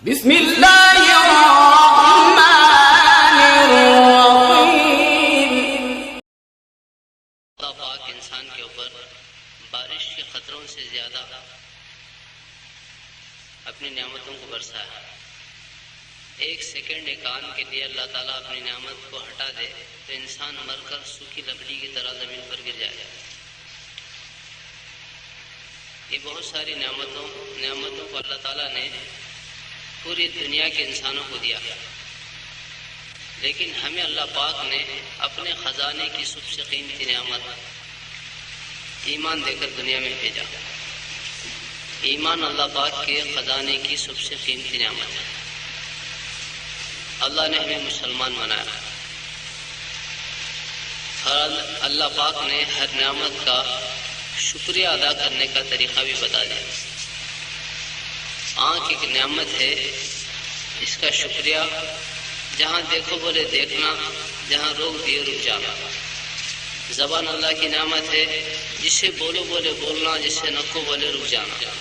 بسم اللہ الرحمن الرحیم۔ اللہ پاک انسان کے اوپر بارش کے خطروں سے زیادہ اپنی نعمتوں کو برسا ہے۔ ایک سیکنڈ ایک آن کے لیے اللہ تعالیٰ اپنی نعمت کو ہٹا دے تو انسان مر کر سوکھی لکڑی کی طرح زمین پر گر جائے گا۔ یہ بہت ساری نعمتوں کو اللہ تعالیٰ نے پوری دنیا کے انسانوں کو دیا، لیکن ہمیں اللہ پاک نے اپنے خزانے کی سب سے قیمتی نعمت ایمان دے کر دنیا میں بھیجا۔ ایمان اللہ پاک کے خزانے کی سب سے قیمتی نعمت ہے۔ اللہ نے ہمیں مسلمان بنایا اور اللہ پاک نے ہر نعمت کا شکریہ ادا کرنے کا طریقہ بھی بتا دیا۔ آنکھ ایک نعمت ہے، اس کا شکریہ جہاں دیکھو بولے دیکھنا، جہاں روک دیے رک جانا۔ زبان اللہ کی نعمت ہے، جسے بولو بولے بولنا، جسے نکو بولے رک جانا۔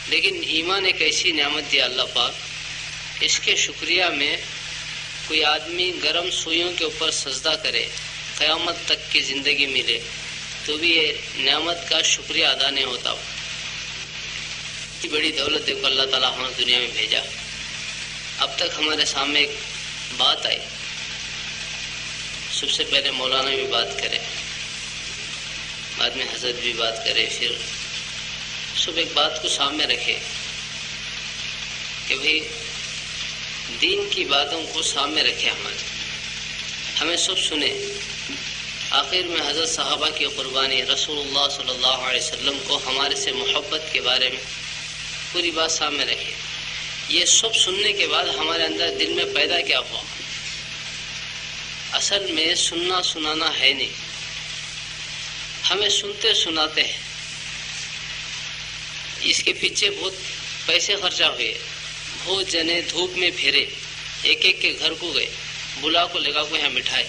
لیکن ایمان ایک ایسی نعمت دیا اللہ پاک، اس کے شکریہ میں کوئی آدمی گرم سوئیوں کے اوپر سجدہ کرے، قیامت تک کی زندگی ملے، تو بھی یہ نعمت کا شکریہ ادا نہیں ہوتا۔ بڑی دولت دیکھو اللہ تعالیٰ ہمیں دنیا میں بھیجا۔ اب تک ہمارے سامنے ایک بات آئی، سب سے پہلے مولانا بھی بات کرے، بعد میں حضرت بھی بات کرے، پھر سب ایک بات کو سامنے رکھے کہ بھئی دین کی باتوں کو سامنے رکھے، ہمیں سب سنے۔ آخر میں حضرت صحابہ کی قربانی، رسول اللہ صلی اللہ علیہ وسلم کو ہمارے سے محبت کے بارے میں پوری بات سامنے رکھے۔ یہ سب سننے کے بعد ہمارے اندر دل میں پیدا کیا ہوا؟ اصل میں سننا سنانا ہے نہیں، ہمیں سنتے سناتے ہیں۔ اس کے پیچھے بہت پیسے خرچہ ہوئے، بہت جنے دھوپ میں پھیرے، ایک ایک کے گھر کو گئے، بلا کو لگا کو یہاں بٹھائے،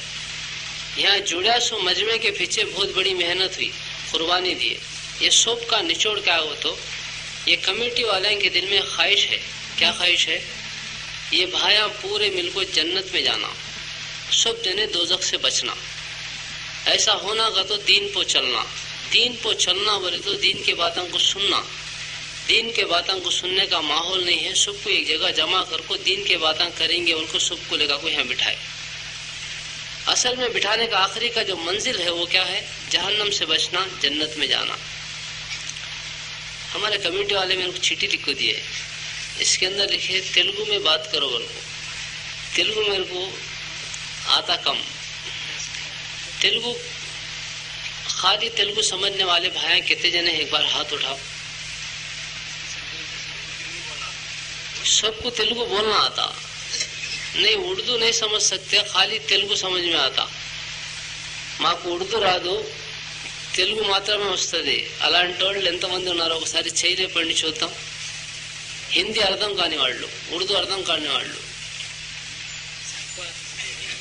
یہاں جڑیا سو مجمع کے پیچھے بہت بڑی محنت ہوئی، قربانی دیے۔ یہ سب کا نچوڑ کیا ہو؟ تو یہ کمیٹی والوں کے دل میں خواہش ہے۔ کیا خواہش ہے؟ یہ بھائیاں پورے مل کو جنت میں جانا، سب جنے دوزخ سے بچنا۔ ایسا ہونا کا تو دین پہ چلنا، دین پہ چلنا بولے تو دین کے باتوں کو سننا۔ دین کے باتوں کو سننے کا ماحول نہیں ہے، سب کو ایک جگہ جمع کر کو دین کے باتیں کریں گے، ان کو سب کو لگا کو یہاں بٹھائے۔ اصل میں بٹھانے کا آخری کا جو منزل ہے وہ کیا ہے؟ جہنم سے بچنا، جنت میں جانا۔ ہمارے کمیٹی والے میں ان کو چٹھی لکھ کو دیے، اس کے اندر لکھے تیلگو میں بات کرو بول کو۔ تیلگو میرے کو آتا کم، تیلگو خالی تیلگو سمجھنے والے بھائی کتنے جنے ایک بار ہاتھ اٹھاؤ۔ سب کو تیلگو بولنا آتا نہیں، اردو نہیں سمجھ سکتے، خالی تیلگو سمجھ میں آتا۔ ماں کو اردو రాదు، తెలుగు మాత్రమే వస్తుంది అలాంటి వాళ్ళు ఎంతమంది ఉన్నారో ఒకసారి చేయలే పండి చూద్దాం। హిందీ అర్థం కాని వాళ్ళు, ఉర్దూ అర్థం కాని వాళ్ళు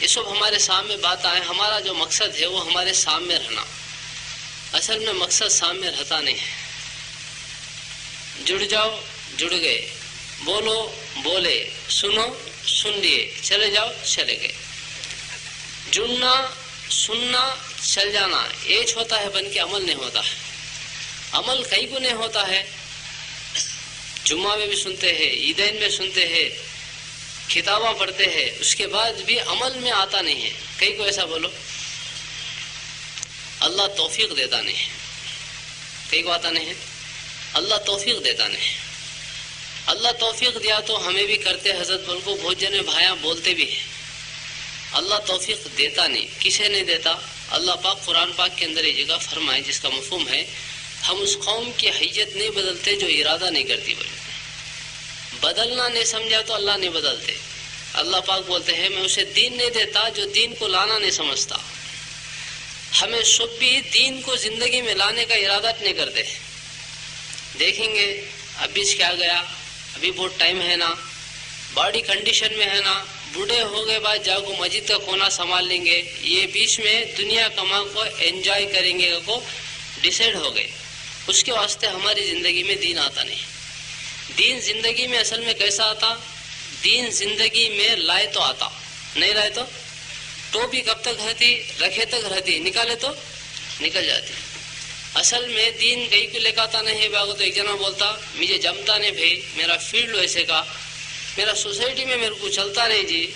یہ سب ہمارے سامنے بات آئے، ہمارا جو مقصد ہے وہ ہمارے سامنے رہنا۔ اصل میں مقصد سامنے رہتا نہیں ہے۔ جڑ جاؤ، جڑ گئے، بولو بولے، سنو سن لیے، چلے جاؤ چلے گئے۔ جڑنا، سننا، چل جانا ایج ہوتا ہے، بن کے عمل نہیں ہوتا ہے۔ عمل کئی گنے ہوتا ہے، جمعہ میں بھی سنتے ہیں، عیدین میں سنتے ہیں، کتاباں پڑھتے ہیں، اس کے بعد بھی عمل میں آتا نہیں ہے۔ کئی کو ایسا بولو اللہ توفیق دیتا نہیں ہے، کئی کو آتا نہیں ہے، اللہ توفیق دیتا نہیں ہے۔ اللہ توفیق دیا تو ہمیں بھی کرتے، حضرت بول کو بہت جنے بھائیاں بولتے بھی ہیں۔ اللہ توفیق دیتا نہیں، کسے نہیں دیتا؟ اللہ پاک قرآن پاک کے اندر یہ جگہ فرمائے جس کا مفہوم ہے ہم اس قوم کی حیت نہیں بدلتے جو ارادہ نہیں کرتی۔ بولے بدلنا نہیں سمجھا تو اللہ نہیں بدلتے۔ اللہ پاک بولتے ہیں میں اسے دین نہیں دیتا جو دین کو لانا نہیں سمجھتا۔ ہمیں سب بھی دین کو زندگی میں لانے کا ارادہ نہیں کرتے۔ دیکھیں گے اب بیچ کیا گیا، ابھی بہت ٹائم ہے نا، باڈی کنڈیشن میں ہے نا, بوڑھے ہو گئے بعد جا کو مسجد کا کونا سنبھال لیں گے, یہ بیچ میں دنیا کما کو انجوائے کریں گے کو ڈیسائیڈ ہو گئے. اس کے واسطے ہماری زندگی میں دین آتا نہیں. دین زندگی میں اصل میں کیسا آتا؟ دین زندگی میں لائے تو آتا, نہیں لائے تو ٹوپی کب تک رہتی, رکھے تک رہتی, نکالے تو نکل جاتی. اصل میں دین کہیں کو لے کے آتا نہیں. باغو تو ایک جنا بولتا مجھے جمتا نہیں بھائی, میرا فیلڈ ویسے کا, میرا سوسائٹی میں میرے کو چلتا نہیں جی,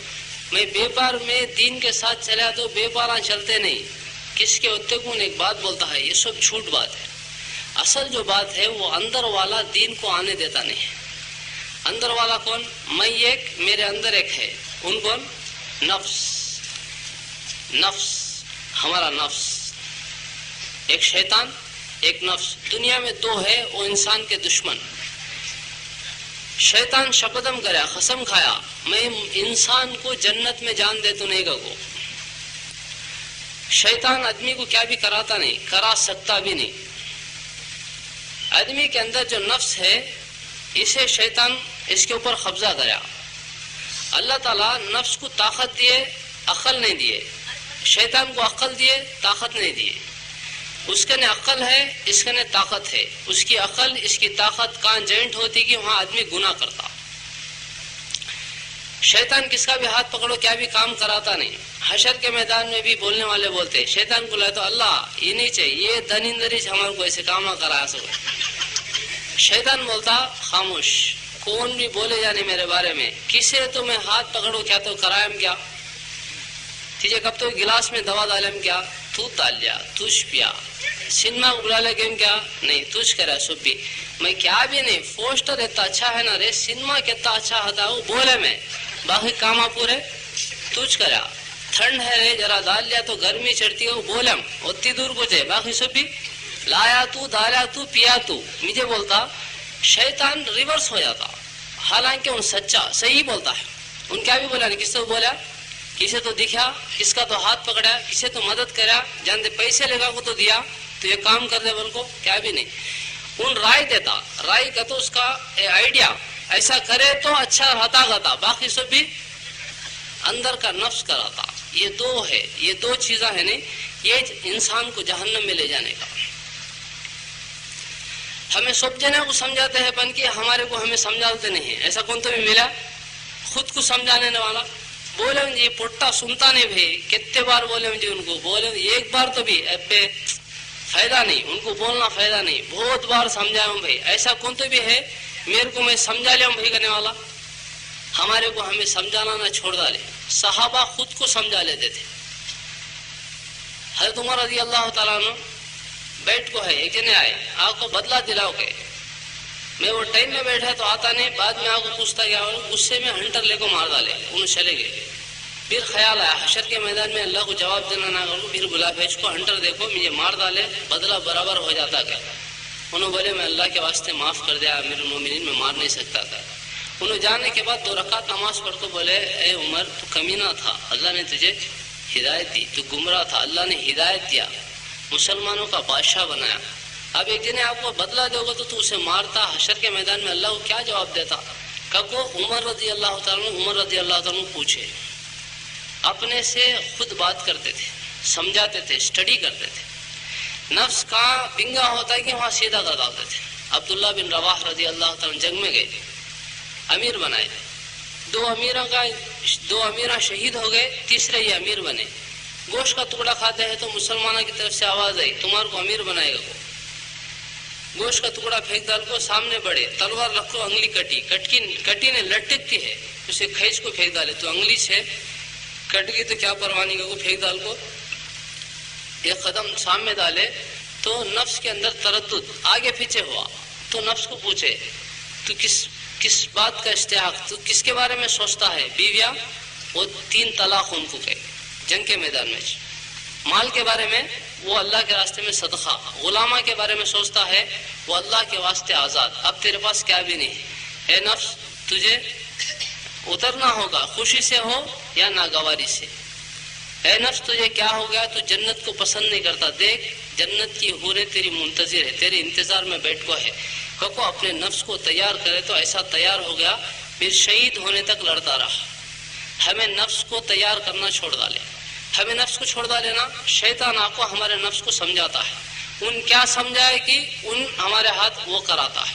میں بیپار میں دین کے ساتھ چلا تو بیپاراں چلتے نہیں. کس کے ہوتے کو ایک بات بولتا ہے, یہ سب جھوٹ بات ہے. اصل جو بات ہے وہ اندر والا دین کو آنے دیتا نہیں. اندر والا کون؟ میں ایک, میرے اندر ایک ہے, ان کون؟ نفس. نفس ہمارا نفس, ایک شیطان ایک نفس. دنیا میں دو ہے, وہ انسان کے دشمن. شیطان شپدم کریا, قسم کھایا میں انسان کو جنت میں جان دے تو نہیں گو. شیطان آدمی کو کیا بھی کراتا نہیں, کرا سکتا بھی نہیں. آدمی کے اندر جو نفس ہے اسے شیطان اس کے اوپر قبضہ کریا. اللہ تعالیٰ نفس کو طاقت دیے, عقل نہیں دیے. شیطان کو عقل دیے, طاقت نہیں دیے. اس کے نے عقل ہے, اس کے نے طاقت ہے. اس کی عقل اس کی طاقت کہاں جوائنٹ ہوتی کہ وہاں آدمی گناہ کرتا. شیطان کس کا بھی ہاتھ پکڑو کیا بھی کام کراتا نہیں. حشر کے میدان میں بھی بولنے والے بولتے شیطان کو لائے تو اللہ یہ نہیں چاہیے, یہ دنندری سے ہمارے کو ایسے کام کرایا سو. شیطان بولتا خاموش, کون بھی بولے جانے میرے بارے میں, کسے تو میں ہاتھ پکڑو کیا تو کرائم کیا, تیجے کب تو گلاس میں دوا ڈالم کیا, تو ڈال لیا تجھ پیا. سنیما بلا لے گیم کیا, نہیں تجھ کرا سب بھی. میں کیا بھی نہیں, پوسٹر اتنا اچھا ہے نا رے, سنیما کتنا اچھا ہوتا وہ بولے میں, باقی کام پورے تجھ کرا. ٹھنڈ ہے رے ذرا ڈال لیا تو گرمی چڑھتی ہے وہ بولم, اتنی دور پہنچے, باقی سب بھی لایا تو, ڈالا تو, پیا تو. مجھے بولتا شیطان ریورس ہو جاتا, حالانکہ ان سچا صحیح بولتا ہے. ان کیا بھی بولا نہیں, کس سے بولا, کسے تو دکھا, کس کا تو ہاتھ پکڑا, کسے تو مدد کرا, جانتے پیسے لگا کو تو دیا تو یہ کام کر دے بول کو کیا بھی نہیں. ان رائے دیتا, رائے کا تو اس کا آئیڈیا ایسا کرے تو اچھا رہتا گتا, باقی سب بھی اندر کا نفس کراتا. یہ دو ہے, یہ دو چیزاں ہیں نہیں, یہ انسان کو جہنم میں لے جانے کا. ہمیں سب جنے کو سمجھاتے ہیں پن کہ ہمارے کو ہمیں سمجھاتے نہیں ہیں. ایسا کون تو بھی ملا خود کو سمجھانے والا؟ بولے جی پٹا سنتا نہیں بھائی, کتنے بار بولے جی ان کو, بولے ایک بار تو بھی ابے فائدہ نہیں, ان کو بولنا فائدہ نہیں. بہت بار سمجھایا ہوں بھائی, ایسا کون تو بھی ہے میرے کو میں سمجھا لیا ہوں بھائی کرنے والا. ہمارے کو ہمیں سمجھانا نہ چھوڑ ڈالے. صحابہ خود کو سمجھا لیتے تھے. حضرت عمر رضی اللہ تعالیٰ عنہ بیٹھ کو ہے, ایک جنے آئے آپ کو بدلہ دلاؤ گے. میں وہ ٹائم میں بیٹھا تو آتا نہیں, بعد میں آپ کو پوچھتا گیا, غصے میں ہنٹر لے کو مار ڈالے, انہوں چلے گئے. پھر خیال آیا حشر کے میدان میں اللہ کو جواب دینا نہ کروں, پھر بلا بھیج کو ہنٹر دیکھو مجھے مار ڈالے, بدلہ برابر ہو جاتا کیا. انہوں بولے میں اللہ کے واسطے معاف کر دیا امیر المومنین, میں مار نہیں سکتا تھا. انہوں جانے کے بعد 2 رکعت نماز پڑھ کو بولے اے عمر تو کمینہ تھا, اللہ نے تجھے ہدایت دی, تو گمراہ تھا, اللہ نے ہدایت دیا, مسلمانوں کا بادشاہ بنایا. اب ایک جنے آپ کو بدلہ دے گا تو اسے مارتا, حشر کے میدان میں اللہ کو کیا جواب دیتا؟ کہ عمر رضی اللہ تعالیٰ پوچھے, اپنے سے خود بات کرتے تھے, سمجھاتے تھے, اسٹڈی کرتے تھے. نفس کہاں پنگا ہوتا ہے کہ وہاں سیدھا کر ڈالتے تھے. عبداللہ بن رواح رضی اللہ تعالیٰ جنگ میں گئے, امیر بنائے. 2 امیراں شہید ہو گئے, تیسرے یہ امیر بنے. گوشت کا ٹکڑا کھاتے ہیں تو مسلمانوں کی طرف سے آواز آئی تمہارے کو امیر بنائے گا. گوشت کا ٹکڑا پھینک ڈال کو, سامنے بڑھے, تلوار رکھو, انگلی کٹی نے لٹکتی ہے, اسے کھینچ کو پھینک ڈالے, تو انگلی سے کٹ گئی تو کیا پروانی کو پھینک ڈال کو, ایک قدم سامنے ڈالے تو نفس کے اندر تردد آگے پیچھے ہوا. تو نفس کو پوچھے تو کس بات کا اشتیاق, تو کس کے بارے میں سوچتا ہے؟ بیویاں, وہ 3 طلاق ان کو کہے جنگ کے میدان میں. مال کے بارے میں وہ اللہ کے راستے میں صدقہ. غلامہ کے بارے میں سوچتا ہے وہ اللہ کے واسطے آزاد. اب تیرے پاس کیا بھی نہیں. اے نفس تجھے اترنا ہوگا, خوشی سے ہو یا ناگواری سے. اے نفس تجھے کیا ہو گیا, تو جنت کو پسند نہیں کرتا, دیکھ جنت کی حوریں تیری منتظر ہے, تیرے انتظار میں بیٹھ کو ہے. کو اپنے نفس کو تیار کرے تو ایسا تیار ہو گیا پھر شہید ہونے تک لڑتا رہا. ہمیں نفس کو تیار کرنا چھوڑ ڈالے. ہمیں نفس کو چھوڑ ڈالے نا. شیطان آپ کو ہمارے نفس کو سمجھاتا ہے. ان کیا سمجھائے کہ ان ہمارے ہاتھ وہ کراتا ہے.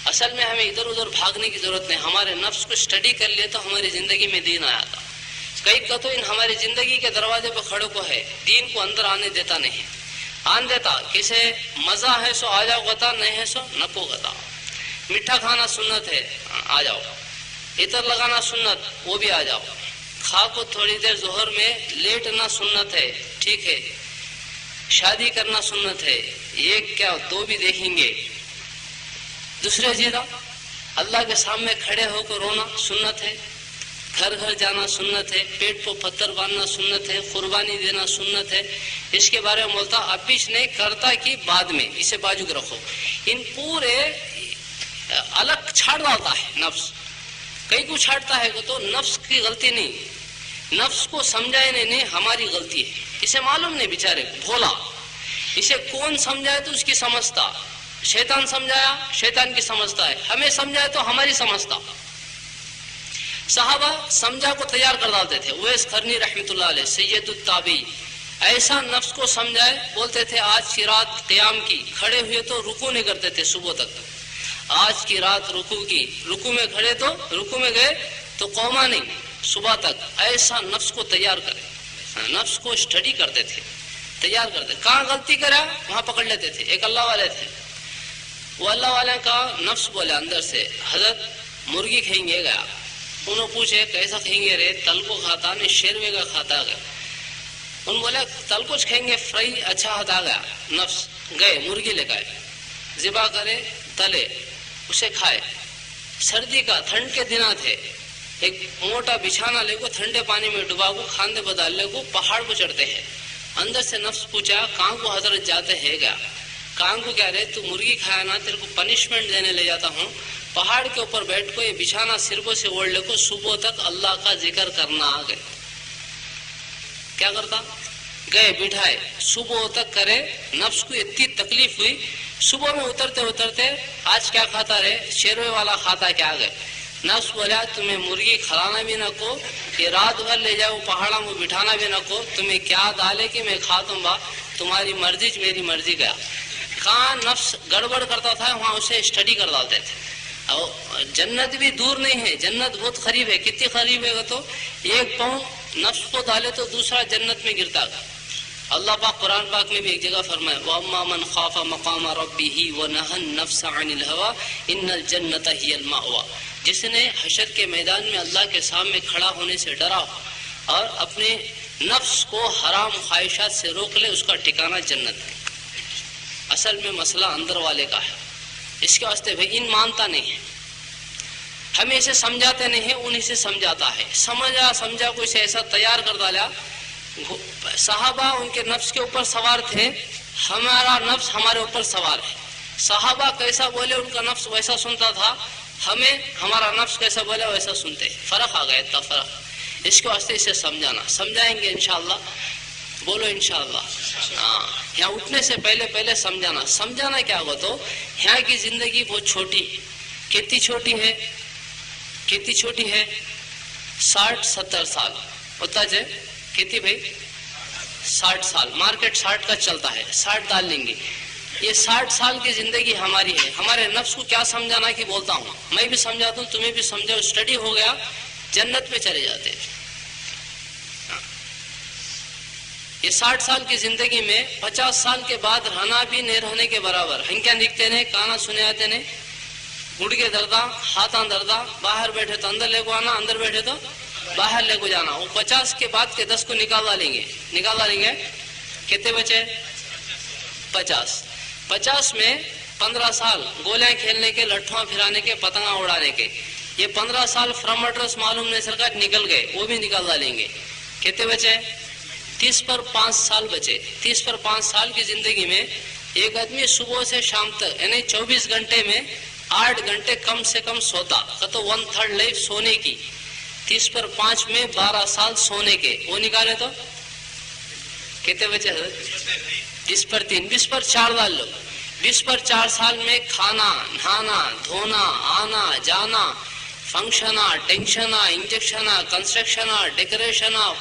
اصل میں ہمیں ادھر ادھر بھاگنے کی ضرورت نہیں. ہمارے نفس کو اسٹڈی کر لیے تو ہماری زندگی میں دین آیا تھا. کئی کا تو ان ہماری زندگی کے دروازے پہ کھڑے کو ہے, دین کو اندر آنے دیتا نہیں. آن دیتا کسے مزہ ہے سو آ جاؤ گتا, نہیں ہے سو نکو گتا. میٹھا کھانا سنت ہے, آ جاؤ. عطر لگانا سنت, وہ بھی آ جاؤ. کھا کو تھوڑی دیر ظہر میں لیٹنا سنت ہے, ٹھیک ہے. شادی کرنا سنت ہے, ایک کیا دو بھی دیکھیں گے. دوسرے چیز اللہ کے سامنے کھڑے ہو کر رونا سنت ہے. گھر گھر جانا سنت ہے. پیٹ کو پتھر باندھنا سنت ہے. قربانی دینا سنت ہے. اس کے بارے میں بولتا اب بھی نہیں کرتا کہ بعد میں اسے بازو کے رکھو. ان پورے الگ چھاڑ ڈالتا ہے نفس. کئی کو چھاڑتا ہے تو نفس کی غلطی نہیں, نفس کو سمجھائے نہیں ہماری غلطی ہے. اسے معلوم نہیں بیچارے بھولا. اسے کون سمجھائے تو اس کی سمجھتا. شیطان سمجھایا شیطان کی سمجھتا ہے, ہمیں سمجھائے تو ہماری سمجھتا. صحابہ سمجھا کو تیار کر ڈالتے تھے. اویس قرنی رحمۃ اللہ علیہ سید التابعی ایسا نفس کو سمجھائے, بولتے تھے آج کی رات قیام کی, کھڑے ہوئے تو رکوع نہیں کرتے تھے صبح تک. آج کی رات رکوع کی, رکوع میں کھڑے تو رکوع میں گئے تو قوما نہیں صبح تک. ایسا نفس کو تیار کرے. نفس کو اسٹڈی کرتے تھے, تیار کرتے. کہاں غلطی کرا وہاں پکڑ لیتے تھے. ایک اللہ والے تھے, وہ اللہ والے کا نفس بولے اندر سے حضرت مرغی کھائیں گے. گیا انہوں پوچھے کیسا کھائیں گے رے, تل کو کھاتا نہیں شیروے کا کھاتا. گیا ان بولے تل کو کھائیں گے فرائی اچھا ہوتا. گیا نفس گئے مرغی لے گئے, ذبح کرے تلے اسے کھائے. سردی کا ٹھنڈ کے دن تھے, ایک موٹا بچھانا لے کو ٹھنڈے پانی میں ڈبا کو کھاندے بدال لے کو پہاڑ کو چڑھتے ہیں. اندر سے نفس پوچھا کہاں کو حضرت جاتے ہیں. گیا کہاں کو کہہ رہے تو مرغی کھایا نا, تیرے کو پنشمنٹ دینے لے جاتا ہوں. پہاڑ کے اوپر بیٹھ کو یہ بچھانا سربوں سے اوڑھ لے کو صبح تک اللہ کا ذکر کرنا. آ گئے کیا کرتا, گئے بٹھائے صبح تک کرے. نفس کو اتنی تکلیف ہوئی. صبح میں اترتے اترتے آج کیا کھاتا رہے, شیروے والا کھاتا. کیا گئے نفس بولا تمہیں مرغی کھلانا بھی نہ کو, یہ رات بھر لے جاؤ پہاڑوں میں بٹھانا بھی نہ کو. تمہیں کیا ڈالے کہ میں کھا دوں با, تمہاری مرضی میری مرضی. گیا کہاں نفس گڑبڑ کرتا تھا وہاں اسے اسٹڈی کر ڈالتے تھے. اور جنت بھی دور نہیں ہے, جنت بہت قریب ہے. کتنی قریب ہے تو ایک پاؤں نفس کو ڈالے تو دوسرا جنت میں گرتا. اللہ پاک قرآن پاک میں بھی ایک جگہ فرمائے وَأَمَّا مَنْ خَافَ مَقَامَ رَبِّهِ وَنَهَى النَّفْسَ عَنِ الْهَوَىٰ إِنَّ الْجَنَّةَ هِيَ الْمَأْوَىٰ. جس نے حشر کے میدان میں اللہ کے سامنے کھڑا ہونے سے ڈرا اور اپنے نفس کو حرام خواہشات سے روک لے, اس کا ٹھکانہ جنت ہے. اصل میں مسئلہ اندر والے کا ہے. اس کے واسطے بھائی ان مانتا نہیں ہے, ہمیں اسے سمجھاتے نہیں ہیں, انہیں سے سمجھاتا ہے. سمجھا کو اسے ایسا تیار کر ڈالا. صحابہ ان کے نفس کے اوپر سوار تھے, ہمارا نفس ہمارے اوپر سوار ہے. صحابہ کیسا بولے ان کا نفس ویسا سنتا تھا, ہمیں ہمارا نفس کیسا بولے ویسا سنتے. فرق آ گیا, اتنا فرق. اس کے واسطے اسے سمجھانا, سمجھائیں گے انشاءاللہ. بولو انشاءاللہ. ہاں, یہاں اٹھنے سے پہلے سمجھانا. سمجھانا کیا ہوا تو یہاں کی زندگی بہت چھوٹی. کتنی چھوٹی ہے, کتنی چھوٹی ہے, 60-70 سال ہوتا جائے. کتنی بھائی 60 سال. مارکیٹ 60 کا چلتا ہے, 60 ڈال لیں گے. یہ 60 سال کی زندگی ہماری ہے. ہمارے نفس کو کیا سمجھانا کہ بولتا ہوں, میں بھی سمجھاتا ہوں, تمہیں بھی سمجھاؤ. اسٹڈی ہو گیا, جنت میں چلے جاتے. یہ 60 سال کی زندگی میں 50 سال کے بعد رہنا بھی نہیں رہنے کے برابر. ہم کیا دکھتے ہیں, کانا سنے آتے ہیں, گڑ کے دردہ ہاتھاں دردہ, باہر بیٹھے تو اندر لے کو آنا, اندر بیٹھے تو باہر لے کو جانا. وہ 50 کے بعد کے 10 کو نکال ڈالیں گے. کتنے بچے 50 میں 15 سال گولیاں کھیلنے کے, لٹھواں پھرانے کے, پتنگاں اڑانے کے. یہ 15 سال فرام ایڈریس معلوم نہیں سرکار نکل گئے, وہ بھی نکال ڈالیں گے. کتنے بچے 30 پر 5 سال بچے. 30 پر 5 سال کی زندگی میں ایک آدمی صبح سے شام تک یعنی 24 گھنٹے میں 8 گھنٹے کم سے کم سوتا. تو 1/3 لائف سونے کی. 30 پر 5 میں 12 سال سونے کے, وہ نکالے تو کتنے بچے حضرت 20 پر 3, 20 پر 4 ڈال لو. 20 پر 4 سال میں کھانا, نہانا, دھونا, آنا جانا, ಫಂಕ್ಷನಾ, ಟೆನ್ಷನಾ, ಇಂಜೆಕ್ಷನಾ, ಕನ್ಸ್ಟ್ರಕ್ಷನಾ, ಡೆಕೋರೇಷನಾ,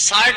60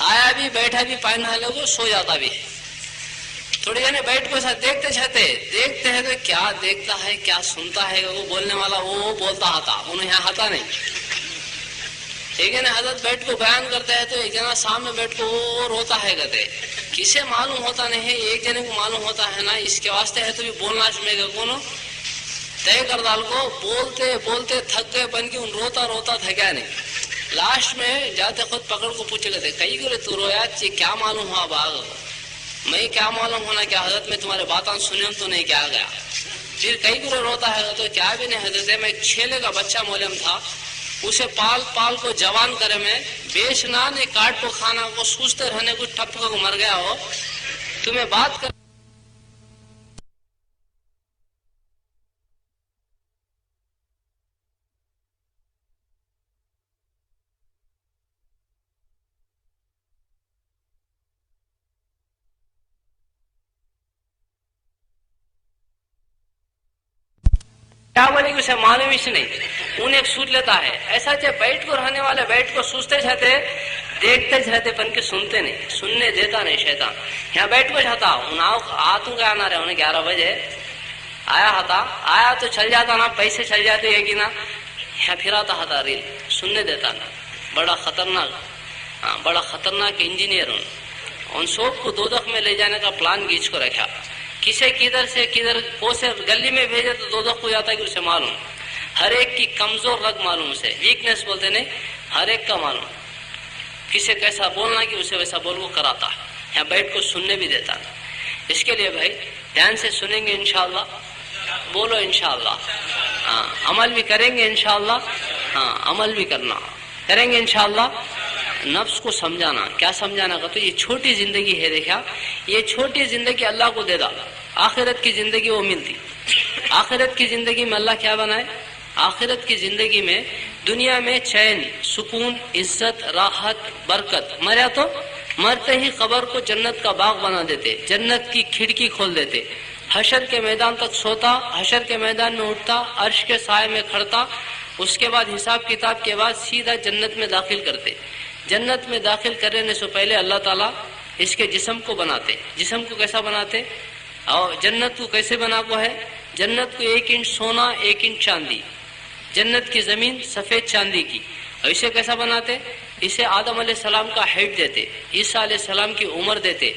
آیا بھی بیٹھا بھی پانی نہانے کو سو جاتا بھی ہے. تھوڑی جنے بیٹھ کو ساتھ دیکھتے ہیں تو کیا دیکھتا ہے کیا سنتا ہے. وہ بولنے والا وہ بولتا ہتا انہیں یہاں ہتا نہیں. ایک جنے حضرت بیٹھ کو بیان کرتا ہے تو ایک جنا سامنے بیٹھ کو وہ روتا ہے کہتے کسے معلوم ہوتا نہیں ہے. ایک جنے کو معلوم ہوتا ہے نا اس کے واسطے ہے تو بھی بولنا چاہیے گا کونو طے کر ڈال کو بولتے بولتے تھک گئے بن کے ان روتا روتا تھکیا نہیں. لاسٹ میں جاتے خود پکڑ کو پوچھ لیتے کئی گرے تو رویا کیا معلوم ہوا باغ میں کیا معلوم ہونا کیا حضرت میں تمہارے باتاں سنیں تو نہیں کیا گیا. پھر کئی گرے روتا ہے تو کیا بھی نہیں حضرت میں ایک چھیلے کا بچہ مولم تھا اسے پال پال کو جوان کرے میں بیچنا نہیں کاٹ کو کھانا کو سوچتے رہنے کو ٹپ کو مر گیا ہو تمہیں بات کر کیا بولے کہ اسے معلوم ہی نہیں انہیں ایک سوچ لیتا ہے. ایسا چاہے بیٹھ کو رہنے والے بیٹھ کو سوچتے رہتے دیکھتے رہتے پن کے سنتے نہیں سننے دیتا نہیں شیطان. یہاں بیٹھ کو چاہتا آتوں کا آنا رہے انہیں 11 بجے آیا تو چل جاتا نا پیسے چل جاتے ہے کہ نا یہاں پھر آتا تھا ریل سننے دیتا نا. بڑا خطرناک انجینئر ان سب کو دوزخ میں لے جانے کا پلان گیچ کو رکھا. کسے کدھر سے کدھر کو سے گلی میں بھیجے تو دوزخ کو جاتا ہے کہ اسے معلوم ہر ایک کی کمزور رگ معلوم سے ویکنیس بولتے نہیں ہر ایک کا معلوم کسے کیسا بولنا کہ اسے ویسا بول کو کراتا ہے. یہاں بیٹھ کو سننے بھی دیتا ہے. اس کے لیے بھائی دھیان سے سنیں گے انشاءاللہ بولو انشاءاللہ عمل بھی کریں گے انشاءاللہ عمل بھی کریں گے انشاءاللہ. نفس کو سمجھانا کیا سمجھانا کا تو یہ چھوٹی زندگی ہے. دیکھا یہ چھوٹی زندگی اللہ کو دے دا آخرت کی زندگی وہ ملتی. آخرت کی زندگی میں اللہ کیا بنائے آخرت کی زندگی میں دنیا میں چین سکون عزت راحت برکت مریا تو مرتے ہی قبر کو جنت کا باغ بنا دیتے جنت کی کھڑکی کھول دیتے. حشر کے میدان تک سوتا حشر کے میدان میں اٹھتا عرش کے سائے میں کھڑتا. اس کے بعد حساب کتاب کے بعد سیدھا جنت میں داخل کرتے. جنت میں داخل کرنے سے پہلے اللہ تعالیٰ اس کے جسم کو بناتے. جسم کو کیسا بناتے اور جنت کو کیسے بنا ہوا ہے. جنت کو 1 انچ سونا 1 انچ چاندی. جنت کی زمین سفید چاندی کی. اور اسے کیسا بناتے اسے آدم علیہ السلام کا ہیڈ دیتے عیسیٰ علیہ السلام کی عمر دیتے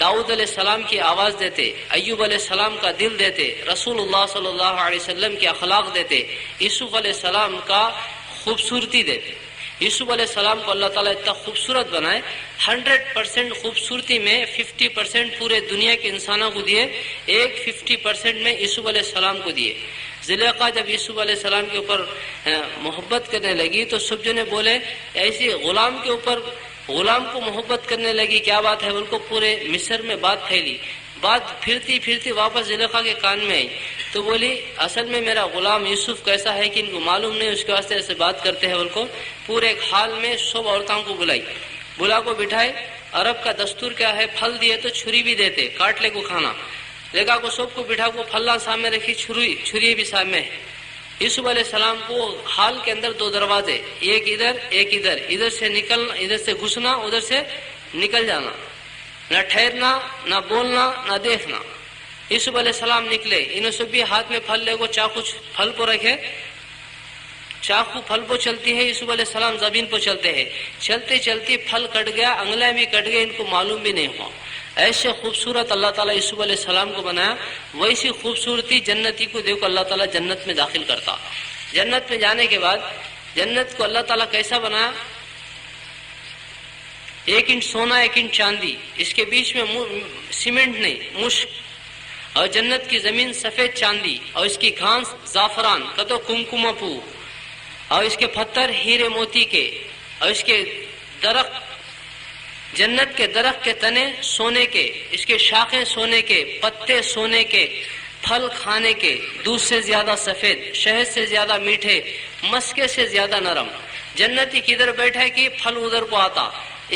داؤد علیہ السلام کی آواز دیتے ایوب علیہ السلام کا دل دیتے رسول اللہ صلی اللہ علیہ وسلم کے اخلاق دیتے یوسف علیہ السلام کا خوبصورتی دیتے. یوسف علیہ السلام کو اللہ تعالیٰ اتنا خوبصورت بنائے 100% خوبصورتی میں 50% پورے دنیا کے انسانوں کو دیے 50% میں یوسف علیہ السلام کو دیے. زلیخا جب یوسف علیہ السلام کے اوپر محبت کرنے لگی تو سب جنے بولے ایسی غلام کے اوپر غلام کو محبت کرنے لگی کیا بات ہے. ان کو پورے مصر میں بات پھیلی. بات پھرتی پھرتی واپس زلیخا کے کان میں آئی تو بولی اصل میں میرا غلام یوسف کیسا ہے کہ ان کو معلوم نہیں اس کے واسطے ایسے بات کرتے ہیں. ان کو پورے ایک حال میں سب عورتوں کو بلا کو بٹھائے. عرب کا دستور کیا ہے پھل دیے تو چھری بھی دیتے کاٹ لے کو کھانا. لگا کو سب کو بٹھا کو پھلا سامنے رکھی چھری بھی سامنے. یوسف علیہ السلام کو حال کے اندر 2 دروازے ایک ادھر ادھر سے نکلنا ادھر سے گھسنا ادھر سے نکل جانا نہ ٹھہرنا نہ بولنا نہ دیکھنا. یوسف علیہ السلام نکلے انہوں سے بھی ہاتھ میں پھل لے کو چاقو پھل کو رکھے چاقو پھل کو چلتی ہے. یوسف علیہ السلام زمین پر چلتے ہیں چلتے چلتے پھل کٹ گیا انگلیاں بھی کٹ گئے ان کو معلوم بھی نہیں ہوا. ایسے خوبصورت اللہ تعالیٰ یوسف علیہ السلام کو بنایا. ویسی خوبصورتی جنتی کو دیکھو اللہ تعالیٰ جنت میں داخل کرتا. جنت میں جانے کے بعد جنت کو اللہ تعالیٰ کیسا بنایا 1 انچ سونا 1 انچ چاندی. اس کے بیچ میں سیمنٹ نہیں مشک. اور جنت کی زمین سفید چاندی اور اس کی گھاس زعفران کتو کمکم پو اور اس کے پتھر ہیرے موتی کے اور اس کے درخت جنت کے درخت کے تنے سونے کے اس کے شاخیں سونے کے پتے سونے کے پھل کھانے کے دودھ سے زیادہ سفید شہد سے زیادہ میٹھے مسکے سے زیادہ نرم. جنتی کدھر بیٹھا کہ پھل ادھر کو آتا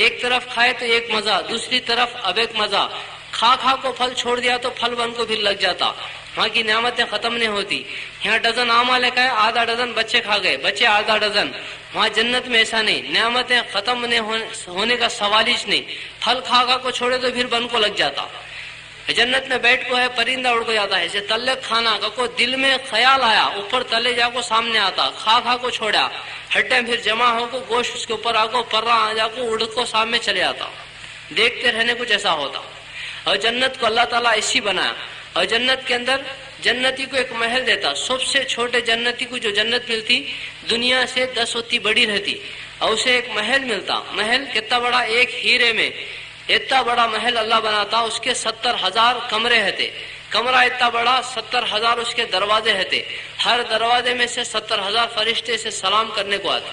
ایک طرف کھائے تو ایک مزہ دوسری طرف اب ایک مزہ کھا کو پھل چھوڑ دیا تو پھل بن کو بھی لگ جاتا. وہاں کی نعمتیں ختم نہیں ہوتی. یہاں ڈزن آم لے کے آدھا ڈزن بچے کھا گئے, بچے آدھا ڈزن. وہاں جنت میں ایسا نہیں, نعمتیں ختم نہیں ہونے کا سوال ہی نہیں. پھل کھا کو چھوڑے تو پھر بن کو لگ جاتا. جنت میں بیٹھ کو ہے پرندہ اڑ کو جاتا ہے. جیسے تلے کھانا کو دل میں خیال آیا اوپر تلے جا کو سامنے آتا, کھا کو چھوڑا, ہٹے پھر جمع ہو کو گوشت اس کے اوپر آ کو پرا آ جا کو اڑ کو سامنے چلے آتا. دیکھتے رہنے کچھ ایسا ہوتا. اور جنت کو اللہ تعالیٰ ایسی بنایا. اور جنت کے اندر جنتی کو ایک محل دیتا. سب سے چھوٹے جنتی کو جو جنت ملتی دنیا سے 10 ہوتی بڑی رہتی, اور اسے ایک محل ملتا. محل کتنا بڑا, ایک ہیرے میں اتنا بڑا محل اللہ بناتا. اس کے 70,000 کمرے رہتے. کمرہ اتنا بڑا, 70,000 اس کے دروازے رہتے. ہر دروازے میں سے 70,000 فرشتے سے سلام کرنے کو آتے.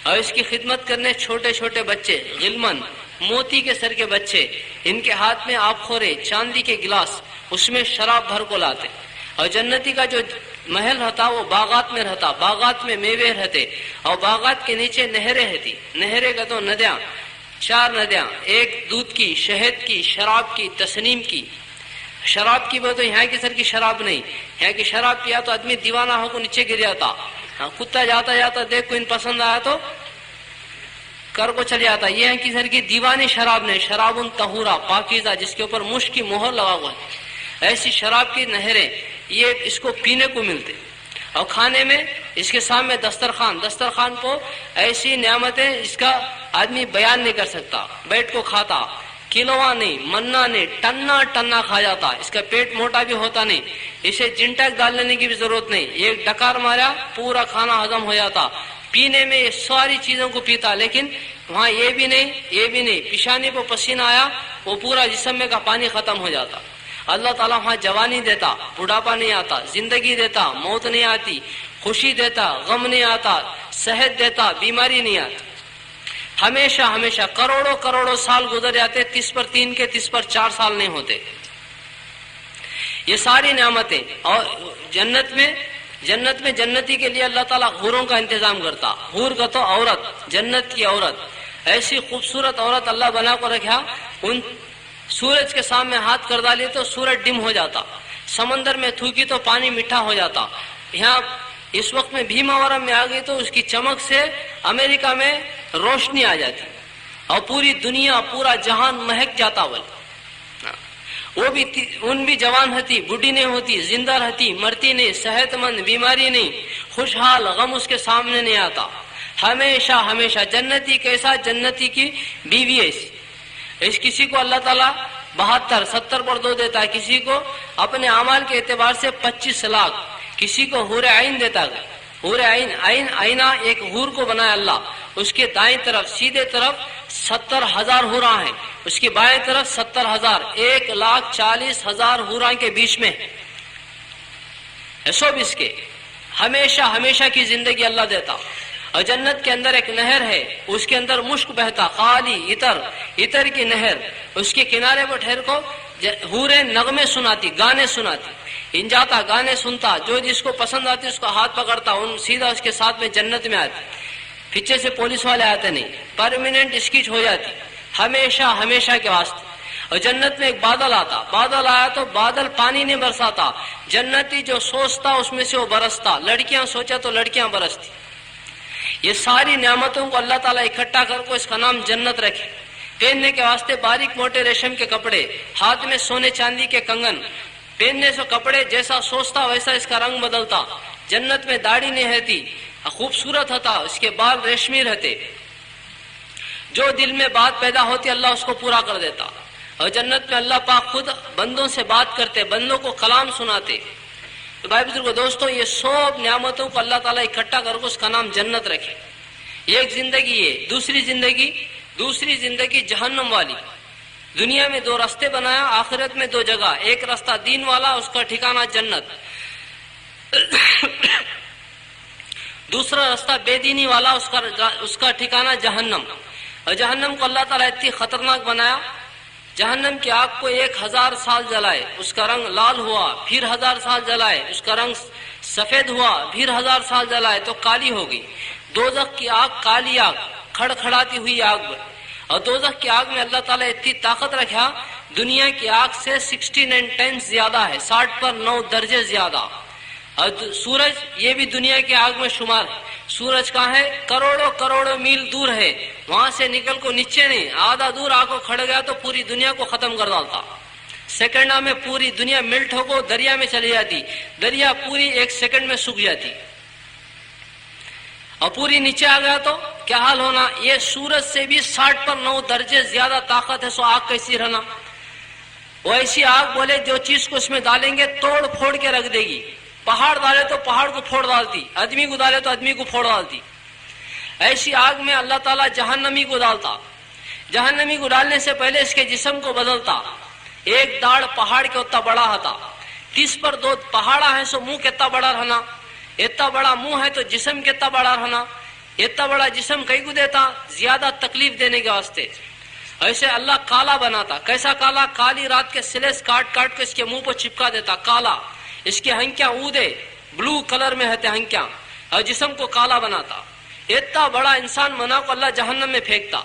اور اس کی خدمت کرنے چھوٹے چھوٹے بچے, غلمن, موتی کے سر کے بچے, ان کے ہاتھ میں آپ خورے چاندی کے گلاس, اس میں شراب بھر کو لاتے. اور جنتی کا جو محل رہتا وہ باغات میں رہتا. باغات میں میوے رہتے, اور باغات کے نیچے نہریں رہتی. نہریں کا تو ندیاں, 4 ندیاں, ایک دودھ کی, شہد کی, شراب کی, تسنیم کی. شراب کی بات تو یہاں کی سر کی شراب نہیں. یہاں کی شراب پیا تو آدمی دیوانہ ہو کو نیچے گر جاتا. کتا جاتا جاتا دیکھ کو ان پسند آیا تو کر کو چل جاتا. یہ کی سر کی دیوانی شراب نہیں. شراب طہورا, پاکیزہ, جس کے اوپر مشک کی مہر لگا ہوا ہے. ایسی شراب کی نہریں یہ اس کو پینے کو ملتے. اور کھانے میں اس کے سامنے دسترخوان, دسترخوان کو ایسی نعمتیں اس کا آدمی بیان نہیں کر سکتا. بیٹھ کو کھاتا, کلوا نہیں, منا نہیں, ٹنا ٹنا کھا جاتا. اس کا پیٹ موٹا بھی ہوتا نہیں. اسے جنٹک ڈال لینے کی بھی ضرورت نہیں. ایک ڈکار مارا پورا کھانا ہضم ہو جاتا. پینے میں یہ ساری چیزوں کو پیتا. لیکن وہاں یہ بھی نہیں, یہ بھی نہیں. پیشانی پہ پسینہ آیا وہ پورا جسم میں کا پانی ختم ہو جاتا. اللہ تعالیٰ وہاں جوانی دیتا, بڑھاپا نہیں آتا, زندگی دیتا, موت نہیں آتی, خوشی دیتا, غم نہیں آتا, صحت دیتا, بیماری نہیں آتی. ہمیشہ ہمیشہ کروڑوں کروڑوں سال گزر جاتے, 30/3 کے 30/4 سال نہیں ہوتے. یہ ساری نعمتیں. اور جنت میں جنتی کے لیے اللہ تعالیٰ حوروں کا انتظام کرتا. حور کا تو عورت, جنت کی عورت, ایسی خوبصورت عورت اللہ بنا کو رکھا. ان سورج کے سامنے ہاتھ کر ڈالی تو سورج ڈم ہو جاتا. سمندر میں تھوکی تو پانی میٹھا ہو جاتا. یہاں اس وقت میں بھیماورم میں آ گئی تو اس کی چمک سے امریکہ میں روشنی آ جاتی, اور پوری دنیا, پورا جہان مہک جاتا. وہ بھی ان بھی جوان رہتی, بوڑھی نہیں ہوتی, زندہ رہتی, مرتی نہیں, صحت مند, بیماری نہیں, خوشحال, غم اس کے سامنے نہیں آتا. ہمیشہ ہمیشہ جنتی کیسا, جنتی کی بیوی ایسی. اس کسی کو اللہ تعالیٰ 72 70 پر 2 دیتا ہے, کسی کو اپنے اعمال کے اعتبار سے 25 لاکھ, کسی کو حور عین دیتا ہے. حور عین, آئینہ ایک حور کو بنایا اللہ. اس کے دائیں طرف سیدھے طرف 70,000 حوراں ہیں, اس کی بائیں طرف 70,000, 1,40,000 حوراں کے بیچ میں سب اس کے. ہمیشہ ہمیشہ کی زندگی اللہ دیتا. اور جنت کے اندر ایک نہر ہے, اس کے اندر مشک بہتا, خالی عطر کی نہر. اس کے کنارے پر ٹھہر کو حوریں نغمے سناتی, گانے سناتی. ان جاتا, گانے سنتا, جو جس کو پسند آتی اس کو ہاتھ پکڑتا, ان سیدھا اس کے ساتھ میں جنت میں آتی. پیچھے سے پولیس والے آتے نہیں, پرماننٹ اسکیچ ہو جاتی ہمیشہ ہمیشہ کے واسطے. اور جنت میں ایک بادل آتا, بادل آیا تو بادل پانی نہیں برساتا. جنتی جو سوچتا اس میں سے وہ برستا. لڑکیاں سوچا تو لڑکیاں برستی. یہ ساری نعمتوں کو اللہ تعالیٰ اکٹھا کر کو اس کا نام جنت رکھے. پہننے کے واسطے باریک موٹے ریشم کے کپڑے, ہاتھ میں سونے چاندی کے کنگن. پہننے سے کپڑے جیسا سوچتا ویسا اس کا رنگ بدلتا. جنت میں داڑھی نہیں رہتی, خوبصورت ہوتا, اس کے بال ریشمی رہتے. جو دل میں بات پیدا ہوتی اللہ اس کو پورا کر دیتا. اور جنت میں اللہ پاک خود بندوں سے بات کرتے, بندوں کو کلام سناتے. تو بھائی بزرگو دوستو, یہ سب نعمتوں کو اللہ تعالیٰ اکٹھا کر کے اس کا نام جنت رکھے. ایک زندگی ہے. دوسری زندگی جہنم والی. دنیا میں 2 راستے بنایا, آخرت میں 2 جگہ. ایک راستہ دین والا, اس کا ٹھکانہ جنت. دوسرا راستہ بے دینی والا, اس کا ٹھکانہ جہنم. اور جہنم کو اللہ تعالیٰ اتنی خطرناک بنایا. جہنم کی آگ کو 1000 سال جلائے, اس کا رنگ لال ہوا, پھر 1000 سال جلائے, اس کا رنگ سفید ہوا, پھر 1000 سال جلائے تو کالی ہو گئی. دوزخ کی آگ کالی آگ, کھڑکھڑاتی ہوئی آگ. اور دوزخ کی آگ میں اللہ تعالیٰ اتنی طاقت رکھا دنیا کی آگ سے 16 ٹائمز زیادہ ہے، 60 زیادہ. اور سورج یہ بھی دنیا کی آگ میں شمار ہے. سورج کہاں ہے؟ کروڑوں میل دور ہے. وہاں سے نکل کو نیچے نہیں، آدھا دور آ کو کھڑ گیا تو پوری دنیا کو ختم کر ڈالتا. سیکنڈ میں پوری دنیا ملٹ ہو کو دریا میں چلی جاتی، دریا پوری 1 سیکنڈ میں سوکھ جاتی. اور پوری نیچے آ گیا تو کیا حال ہونا؟ یہ سورج سے بھی 60 زیادہ طاقت ہے. سو آگ کیسی رہنا؟ وہ ایسی آگ بولے جو چیز کو اس میں ڈالیں گے توڑ پھوڑ کے رکھ دے گی. پہاڑ ڈالے تو پہاڑ کو پھوڑ ڈالتی، آدمی کو ڈالے تو آدمی کو پھوڑ ڈالتی. ایسی آگ میں اللہ تعالیٰ جہنمی کو ڈالتا. جہنمی کو ڈالنے سے پہلے اس کے جسم کو بدلتا. ایک داڑ پہاڑ کے اتنا بڑا ہوتا، 30 پر 2 پہاڑا ہے سو منہ کتنا بڑا رہنا، اتنا بڑا منہ ہے تو جسم کتنا بڑا رہنا. اتنا بڑا جسم کئی کو دیتا؟ زیادہ تکلیف دینے کے واسطے. ایسے اللہ کالا بناتا. کیسا کالا؟ کالی رات کے سلیس کاٹ کے اس کے منہ پر چپکا دیتا کالا. اس کی ہنکیاں اودے بلو کلر میں ہوتے ہنکیاں، اور جسم کو کالا بناتا. اتنا بڑا انسان بنا کو اللہ جہنم میں پھینکتا.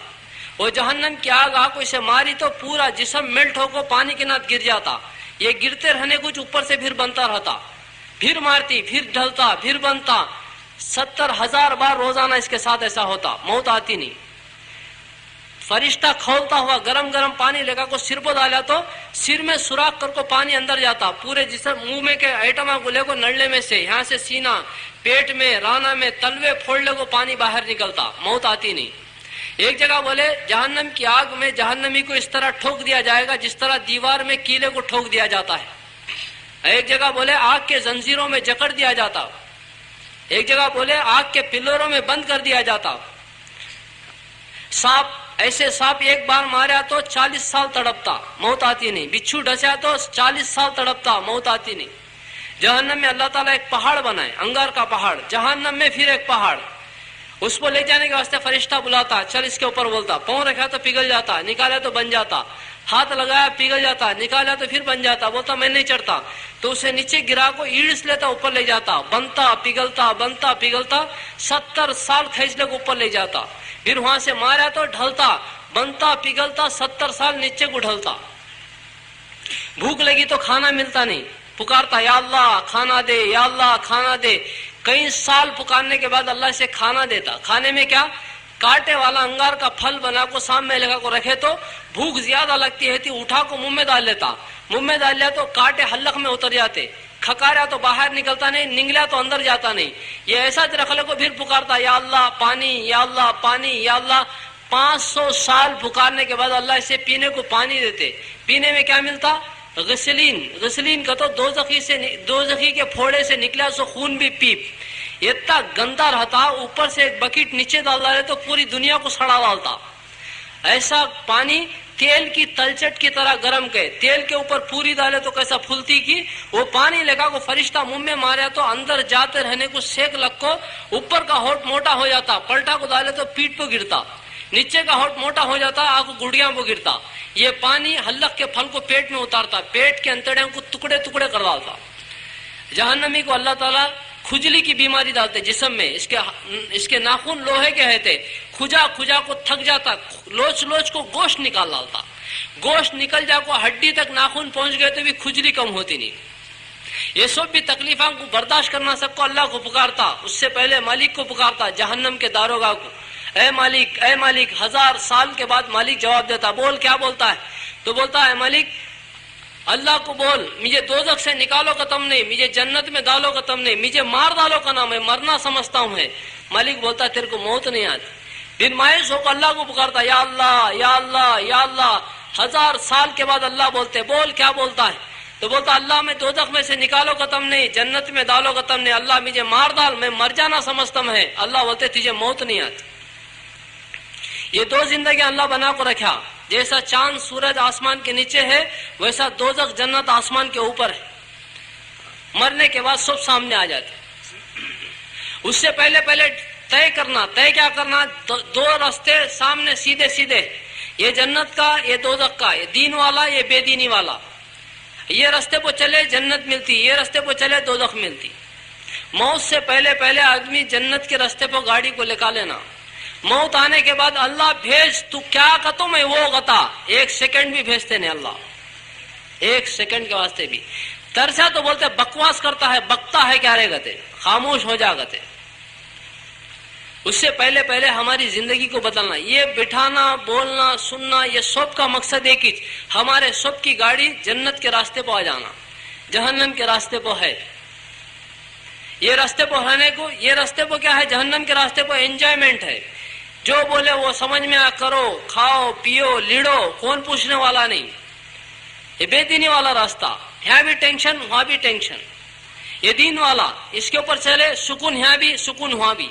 وہ جہنم کی آگ کو اسے ماری تو پورا جسم ملٹ ہو کو پانی کے ناتھ گر جاتا. یہ گرتے رہنے کچھ اوپر سے پھر بنتا رہتا، پھر مارتی، پھر ڈھلتا، پھر بنتا. 70,000 بار روزانہ اس کے ساتھ ایسا ہوتا. موت آتی نہیں. فرشتہ کھولتا ہوا گرم پانی لگا کو سر پہ ڈالا تو سر میں سوراخ کر کو پانی اندر جاتا. پورے جسم منہ میں کے آئٹما کو لے کو نڑلے میں سے، یہاں سے سینہ، پیٹ میں، رانا میں، تلوے پھوڑنے کو پانی باہر نکلتا. موت آتی نہیں. ایک جگہ بولے جہنم کی آگ میں جہنمی کو اس طرح ٹھوک دیا جائے گا جس طرح دیوار میں کیلے کو ٹھوک دیا جاتا ہے. ایک جگہ بولے آگ کے زنجیروں میں جکڑ دیا جاتا. ایک جگہ بولے آگ کے پلروں میں بند کر دیا جاتا. سانپ، ایسے سانپ ایک بار مارا تو 40 سال تڑپتا، موت آتی نہیں. بچھو ڈسیا تو 40 سال تڑپتا، موت آتی نہیں. جہنم میں اللہ تعالیٰ ایک پہاڑ بنائے، انگار کا پہاڑ. جہنم میں پھر ایک پہاڑ. اس کو لے جانے کے واسطے فرشتہ بلاتا، چل اس کے اوپر بولتا. پاؤں رکھا تو پگھل جاتا، نکالا تو بن جاتا. ہاتھ لگایا پگھل جاتا، نکالا تو پھر بن جاتا. بولتا میں نہیں چڑھتا. تو اسے نیچے گرا کو ایڑس لیتا، اوپر لے جاتا. بنتا پگھلتا 70 سال کھینچنے کو اوپر لے جاتا. پھر وہاں سے مارا تو ڈھلتا، بنتا پگھلتا 70 سال نیچے کو ڈھلتا. بھوک لگی تو کھانا ملتا نہیں، پکارتا یا اللہ کھانا دے، یا اللہ کھانا دے. کئی سال پکارنے کے بعد اللہ سے کھانا دیتا. کھانے میں کیا؟ کاٹے والا انگار کا پھل بنا کو سامنے لگا کو رکھے تو بھوک زیادہ لگتی ہے تو اٹھا کو منہ میں ڈال لیتا. منہ میں ڈال لیا تو کاٹے حلق میں اتر جاتے. کھکاریا تو باہر نکلتا نہیں، نگلا تو اندر جاتا نہیں. یہ ایسا رکھنے کو پھر پکارتا یا اللہ پانی، یا اللہ پانی، یا اللہ. 500 سال پکارنے کے بعد اللہ اسے پینے کو پانی دیتے. پینے میں کیا ملتا؟ غسلین کا تو دوزخی کے پھوڑے سے نکلا سو خون بھی پیپ. اتنا گندا رہتا، اوپر سے ایک بکیٹ نیچے ڈال ڈالے تو پوری دنیا کو سڑا ڈالتا. ایسا پانی تیل کی تلچٹ کی طرح گرم کے، تیل کے اوپر پوری ڈالے تو کیسا پھولتی کی. وہ پانی لگا کو فرشتہ منہ میں ماریا تو اندر جاتے رہنے کو سیک لگ کو اوپر کا ہوٹ موٹا ہو جاتا. پلٹا کو ڈالے تو پیٹ پہ گرتا. نیچے کا ہوٹ موٹا ہو جاتا، آگ گڑیاں پہ گرتا. یہ پانی حلق کے پھل کو پیٹ میں اتارتا، پیٹ کے انتڑیوں کو ٹکڑے کر ڈالتا. جہنمی کو اللہ تعالیٰ کھجلی کی بیماری ڈالتے جسم میں. اس کے ناخن لوہے کے رہتے، کھجا کو تھک جاتا، لوچ کو گوشت نکال ڈالتا. گوشت نکل جا کو ہڈی تک ناخن پہنچ گئے تو بھی کھجلی کم ہوتی نہیں. یہ سب بھی تکلیفوں کو برداشت کرنا سب کو اللہ کو پکارتا. اس سے پہلے مالک کو پکارتا، جہنم کے داروغہ کو. اے مالک 1000 سال کے بعد مالک جواب دیتا. بول کیا بولتا ہے؟ تو بولتا ہے مالک اللہ کو بول مجھے دوزخ سے نکالو ختم نہیں، مجھے جنت میں ڈالو ختم نہیں، مجھے مار ڈالو کا نام ہے، مرنا سمجھتا ہوں ہے. مالک بولتا تیرے کو موت نہیں آتی. پھر مایوس ہو کر اللہ کو پکارتا یا اللہ یا اللہ یا اللہ. 1000 سال کے بعد اللہ بولتے بول کیا بولتا ہے؟ تو بولتا اللہ میں دوزخ میں سے نکالو ختم نہیں، جنت میں ڈالو ختم نہیں، اللہ مجھے مار ڈال میں مر جانا سمجھتا ہوں ہے. اللہ بولتے تجھے موت نہیں آتی. یہ 2 زندگیاں اللہ بنا کو رکھا. جیسا چاند سورج آسمان کے نیچے ہے ویسا دوزخ جنت آسمان کے اوپر ہے. مرنے کے بعد سب سامنے آ جاتے. اس سے پہلے طے کیا کرنا؟ 2 راستے سامنے سیدھے. یہ جنت کا، یہ دوزخ کا، یہ دین والا، یہ بے دینی والا. یہ راستے پہ چلے جنت ملتی، یہ راستے پہ چلے دوزخ ملتی. موت سے پہلے آدمی جنت کے راستے پہ گاڑی کو لگا لینا. موت آنے کے بعد اللہ بھیج تو کیا کہتا میں وہ کہتا. 1 سیکنڈ بھی بھیجتے نہیں اللہ. ایک سیکنڈ کے واسطے بھی ترسا تو بولتے بکواس کرتا ہے، بکتا ہے کیا رہے گتے، خاموش ہو جا گتے. اس سے پہلے پہلے ہماری زندگی کو بدلنا. یہ بٹھانا، بولنا، سننا، یہ سب کا مقصد ایک ہی، ہمارے سب کی گاڑی جنت کے راستے پہ آ جانا، جہنم کے راستے پہ ہے. یہ راستے پہ رہنے کو، یہ راستے پہ کیا ہے، جہنم کے راستے پہ انجوائمنٹ ہے. جو بولے وہ سمجھ میں کرو، کھاؤ پیو لیڑو، کون پوچھنے والا نہیں. یہ بے دینی والا راستہ، یہاں بھی ٹینشن وہاں بھی ٹینشن. یہ دین والا، اس کے اوپر چلے، سکون یہاں بھی سکون وہاں بھی.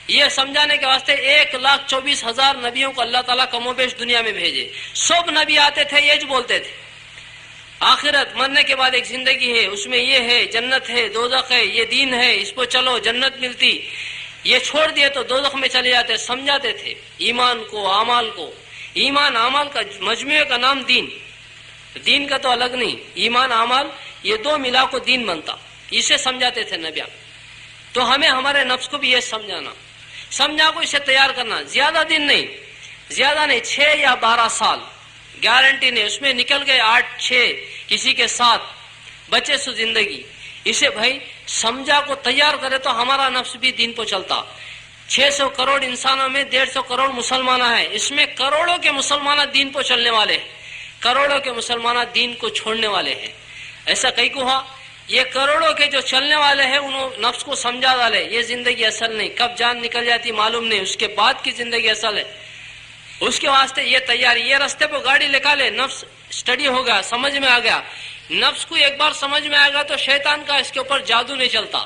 یہ سمجھانے کے واسطے 1,24,000 نبیوں کو اللہ تعالیٰ کم و بیش دنیا میں بھیجے. سب نبی آتے تھے یہ بولتے تھے آخرت، مرنے کے بعد ایک زندگی ہے، اس میں یہ ہے، جنت ہے، دوزخ ہے، یہ دین ہے، اس پہ چلو جنت ملتی. یہ چھوڑ دیے تو دوزخ میں چلے جاتے. سمجھاتے تھے ایمان کو، اعمال کو. ایمان اعمال کا مجموعے کا نام دین. دین کا تو الگ نہیں، ایمان اعمال یہ دو ملا کو دین بنتا. اسے سمجھاتے تھے نبیان. تو ہمیں ہمارے نفس کو بھی یہ سمجھانا، سمجھا کو اسے تیار کرنا. زیادہ دن نہیں، زیادہ نہیں، 6 یا 12 سال گارنٹی نہیں. اس میں نکل گئے 8-6 کسی کے ساتھ بچے سو زندگی. اسے بھائی سمجھا کو تیار کرے تو ہمارا نفس بھی دین پہ چلتا. 600 کروڑ انسانوں میں 150 کروڑ مسلمان ہیں. اس میں کروڑوں کے مسلمان دین پہ چلنے والے ہیں، کروڑوں کے مسلمان دین کو چھوڑنے والے ہیں. ایسا کئی کو ہوا. یہ کروڑوں کے جو چلنے والے ہیں انہوں نفس کو سمجھا ڈالے یہ زندگی اصل نہیں، کب جان نکل جاتی معلوم نہیں، اس کے بعد کی زندگی اصل ہے. اس کے واسطے یہ تیاری، یہ راستے پہ گاڑی نکالے. نفس اسٹڈی ہو گیا، سمجھ میں آ گیا. نفس کو ایک بار سمجھ میں آ گیا تو شیطان کا اس کے اوپر جادو نہیں چلتا.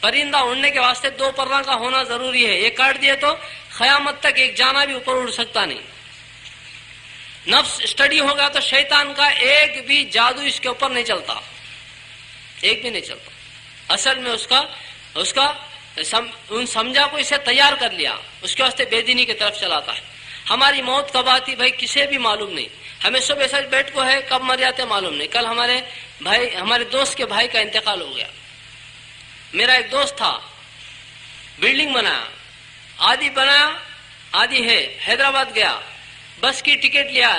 پرندہ اڑنے کے واسطے 2 پروں کا ہونا ضروری ہے. یہ کاٹ دیے تو قیامت تک ایک جانا بھی اوپر اڑ سکتا نہیں. نفس اسٹڈی ہو گیا تو شیطان کا ایک بھی جادو اس کے اوپر نہیں چلتا، ایک بھی نہیں چلتا. اصل میں اس کا سمجھا کو اسے تیار کر لیا، اس کے واسطے بے دینی کی طرف چلاتا ہے. ہماری موت کب آتی بھائی کسے بھی معلوم نہیں. ہمیں سب ایسا بیٹھ کو ہے، کب مر جاتے معلوم نہیں. کل ہمارے دوست کے بھائی کا انتقال ہو گیا. میرا ایک دوست تھا، بلڈنگ بنایا، آدھی بنایا آدھی ہے، حیدرآباد گیا، بس کی ٹکٹ لیا.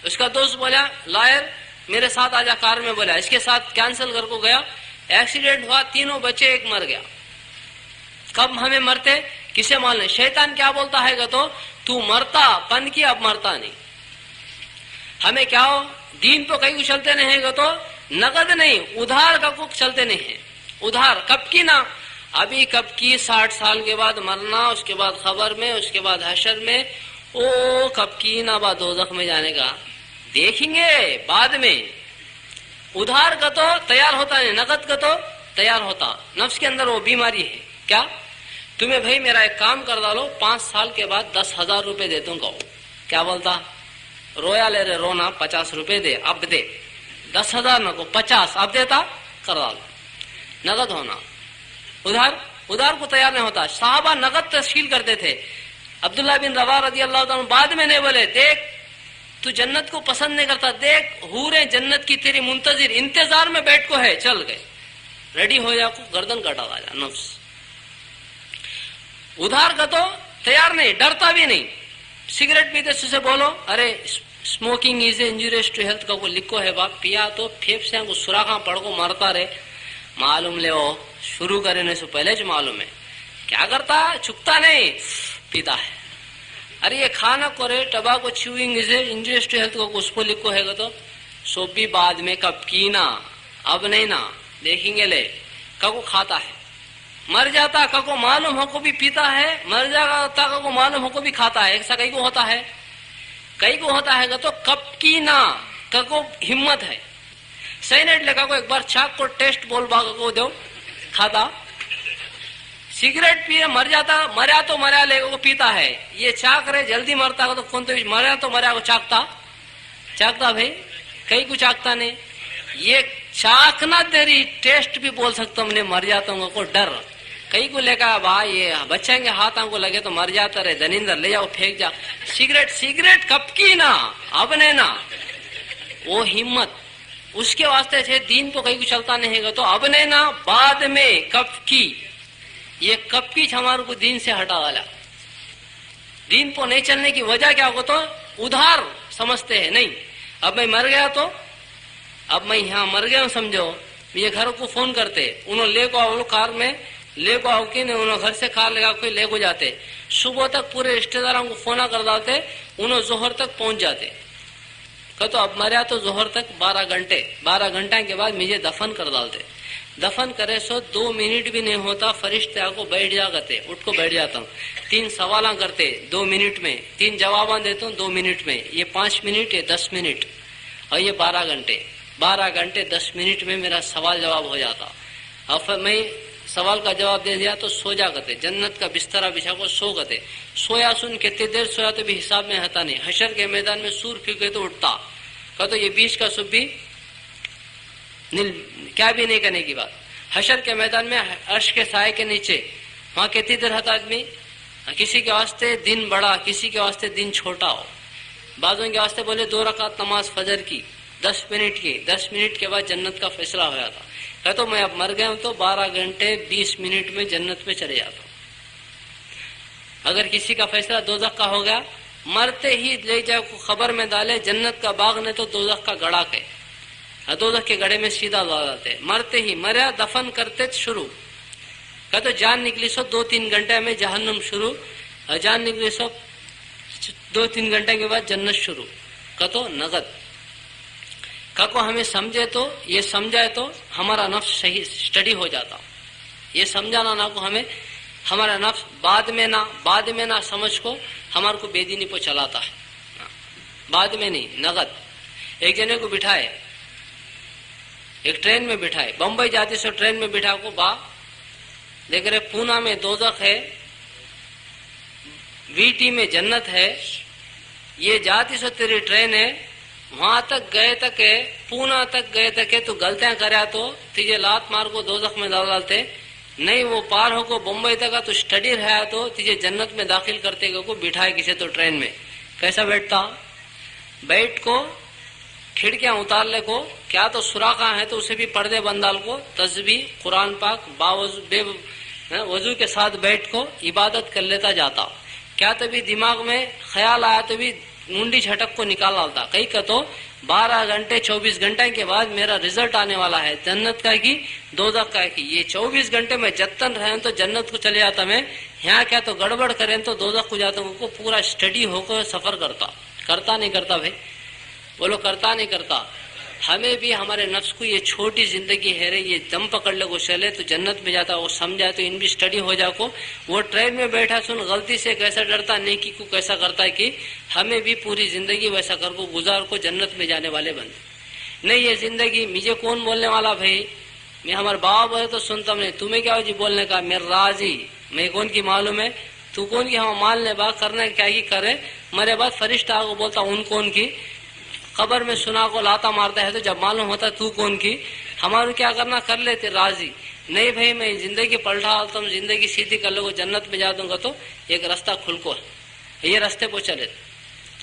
اس کا دوست بولا لائر میرے ساتھ آجا کار میں، بولا اس کے ساتھ کینسل کر کو گیا. ایکسیڈنٹ ہوا، 3 بچے، ایک مر گیا. کب ہمیں مرتے کسے معلوم نہیں. شیطان کیا بولتا ہے گا تو مرتا پن کی، اب مرتا نہیں. ہمیں کیا ہو دین پہ کہیں کو چلتے نہیں ہے گا تو نقد نہیں، ادھار کا کو چلتے نہیں ہے. ادھار کب کی نا، ابھی کب کی 60 سال کے بعد مرنا، اس کے بعد خبر میں، اس کے بعد حشر میں. او کب کی نا بعد دوزخ میں جانے کا دیکھیں گے بعد میں. ادھار کا تو تیار ہوتا نہیں، نقد کا تو تیار ہوتا. نفس کے اندر وہ بیماری ہے. کیا تمہیں بھائی میرا ایک کام کر ڈالو، 5 سال کے بعد 10,000 روپے دے دوں گا. کیا بولتا، رویا لے رہے رونا، 50 روپے دے اب دے. 10,000 نہ کو 50 اب دیتا، کر ڈالو. نقد ہونا، ادھار کو تیار نہیں ہوتا. صحابہ نقد تشکیل کرتے تھے. عبداللہ بن روا رضی اللہ عنہ بعد میں نہیں بولے دیکھ تو جنت کو پسند نہیں کرتا، دیکھ حوریں جنت کی تیری منتظر انتظار میں بیٹھ کو ہے، چل گئے ریڈی ہو جا کو گردن کٹا جا. نفس ادھار کا تو تیار نہیں، ڈرتا بھی نہیں. سگریٹ پیتے سے بولو ارے smoking is injurious to health کا کو لکھو ہے باپ، پیا تو پھیپھڑوں کو سوراخاں پڑ کو مرتا رہے. معلوم لے وہ شروع کرنے سے پہلے جو معلوم ہے کیا کرتا، چھکتا نہیں، پیتا ہے. ارے یہ کھانا کو رے ٹباکو چیوئنگ از انجوریس ٹو ہیلتھ کو اس کو لکھو ہے گا تو سو بھی بعد میں کب کی نا، اب نہیں نا، دیکھیں گے لے کب کھاتا ہے. مر جاتا کو معلوم ہو کو بھی پیتا ہے، مر جاتا کو معلوم ہو کو بھی کھاتا ہے. ایسا کئی کو ہوتا ہے، کئی کو ہوتا ہے گا تو کب کی نا کو ہمت ہے. سینٹ لگا کو ایک بار چاک کو ٹیسٹ بول باغ کو دو، کھاتا. سگریٹ پیے مر جاتا، مریا تو مریا لے کو پیتا ہے. یہ چاک رہے جلدی مرتا تو کون تو مریا تو مریا کو چاکتا بھائی، کئی کو چاکتا نہیں. یہ چاکنا تیری ٹیسٹ بھی بول سکتا ہوں، مر جاتا ہوں کو ڈر. کئی کو لے کر بھائی یہ بچے کے ہاتھوں کو لگے تو مر جاتا رہے، دنیندر لے جاؤ پھینک جا. سگریٹ کب کی نا، اب نہیں نا، وہ ہمت اس کے واسطے سے دین تو کہیں کو چلتا نہیں گا تو اب نہیں نا، بعد میں کب کی. یہ کب کی ہمارے کو دین سے ہٹا والا. دین کو نہیں چلنے کی وجہ کیا ہو تو ادھار سمجھتے ہیں. نہیں اب میں مر گیا تو اب میں یہاں مر گیا ہوں سمجھو، یہ گھر کو فون کرتے انہوں لے کو آؤ کار میں لے کو آؤ کہ انہوں گھر سے کار لگا کوئی لے کو جاتے، صبح تک پورے رشتے داروں کو فون کر ڈالتے، انہوں ظہر تک پہنچ جاتے. تو اب مریا تو ظہر تک 12 گھنٹے کے بعد مجھے دفن کر ڈالتے. دفن کرے سو 2 منٹ بھی نہیں ہوتا فرشتے آ کو بیٹھ جا کرتے، اٹھ کو بیٹھ جاتا ہوں، 3 سوالاں کرتے 2 منٹ میں، 3 جواباں دیتا ہوں 2 منٹ میں، یہ 5 منٹ یہ 10 منٹ اور یہ 12 گھنٹے 10 منٹ میں میرا سوال جواب ہو جاتا. اب میں سوال کا جواب دے دیا تو سو جا کرتے، جنت کا بسترا بچھا کو سو کرتے. سویا سن کتنی دیر سویا تو بھی حساب میں ہتا نہیں. حشر کے میدان میں سور پھینکے تو اٹھتا، تو یہ بیچ کا سب بھی کیا بھی نہیں کرنے کی بات. حشر کے میدان میں عرش کے سائے کے نیچے وہاں کتنی دیر ہتا آدمی. کسی کے واسطے دن بڑا، کسی کے واسطے دن چھوٹا ہو. بعضوں کے واسطے بولے 2 رکعت نماز فجر کی 10 منٹ کی، 10 منٹ کے بعد جنت کا فیصلہ ہو جاتا. تو میں اب مر گیا ہوں تو 12 گھنٹے 20 منٹ میں جنت میں چلے جاتا ہوں. اگر کسی کا فیصلہ دوزخ کا ہو گیا، مرتے ہی لے جائے کو خبر میں ڈالے جنت کا باغ نے تو دوزخ کا گڑا کے دوزخ کے گڑے میں سیدھا لا جاتے. مرتے ہی مریا دفن کرتے شروع تو جان نکلی سو 2-3 گھنٹے میں جہنم شروع، جان نکلی سو 2-3 گھنٹے کے بعد جنت شروع. تو نقد کو ہمیں سمجھے تو یہ سمجھائے تو ہمارا نفس صحیح اسٹڈی ہو جاتا. یہ سمجھانا نہ کو ہمیں ہمارا نفس بعد میں نہ سمجھ کو ہمارے کو بے دینی پہ چلاتا ہے. بعد میں نہیں، نقد. ایک جنے کو بٹھائے، ایک ٹرین میں بٹھائے، بمبئی جاتے سو ٹرین میں بٹھا کو با دیکھ رہے پونا میں دوزخ ہے، وی ٹی میں جنت ہے، یہ جاتی سو تیری ٹرین ہے، وہاں تک گئے تک ہے، پونا تک گئے تک ہے، تو غلطیاں کریا تو تجھے لات مار کو دوزخ میں ڈالتے. نہیں وہ پار ہو کو بمبئی تک تو اسٹڈی رہا تو تجھے جنت میں داخل کرتے کو بٹھائے کسی تو ٹرین میں. کیسا بیٹھتا؟ بیٹھ کو کھڑکیاں اتار لے کو، کیا تو سوراخاں ہے تو اسے بھی پردے بندال کو، تسبیح قرآن پاک بے وضو کے ساتھ بیٹھ کو عبادت کر لیتا جاتا. کیا تبھی دماغ میں خیال آیا تو بھی منڈی جھٹک کو نکال ڈالتا. کئی کا تو 12 گھنٹے 24 گھنٹے کے بعد میرا رزلٹ آنے والا ہے جنت کا کی دوزخ کا کی. یہ 24 گھنٹے میں جتن رہے تو جنت کو چلے جاتا، میں یہاں کیا تو گڑبڑ کریں تو دوزخ کو جاتا ہوں کو پورا اسٹڈی ہو کر سفر کرتا نہیں کرتا بھائی بولو کرتا نہیں کرتا. ہمیں بھی ہمارے نفس کو یہ چھوٹی زندگی ہے رے، یہ دم پکڑ لے کو چلے تو جنت میں جاتا. وہ سمجھا تو ان بھی اسٹڈی ہو جا کو. وہ ٹرین میں بیٹھا سن غلطی سے کیسا ڈرتا، نیکی کو کیسا کرتا ہے کہ ہمیں بھی پوری زندگی ویسا کر کو گزار کو جنت میں جانے والے بن. نہیں یہ زندگی مجھے کون بولنے والا بھائی، میں ہمارے باپ ہے تو سنتا نہیں، تمہیں کیا ہو جی بولنے کا، میرا راضی میں کون کی معلوم ہے، تو کون کی ہم مان لے بات کرنے کیا ہی کرے. میرے بعد فرشتہ کو بولتا ان کون کی، خبر میں سنا کو لاتا مارتا ہے تو جب معلوم ہوتا تو کون کی، ہمارے کیا کرنا کر لیتے راضی. نہیں بھائی میں زندگی پلٹا تم زندگی سیدھی کر لو جنت میں جا دوں گا تو ایک راستہ کھل کو ہے، یہ راستے پہ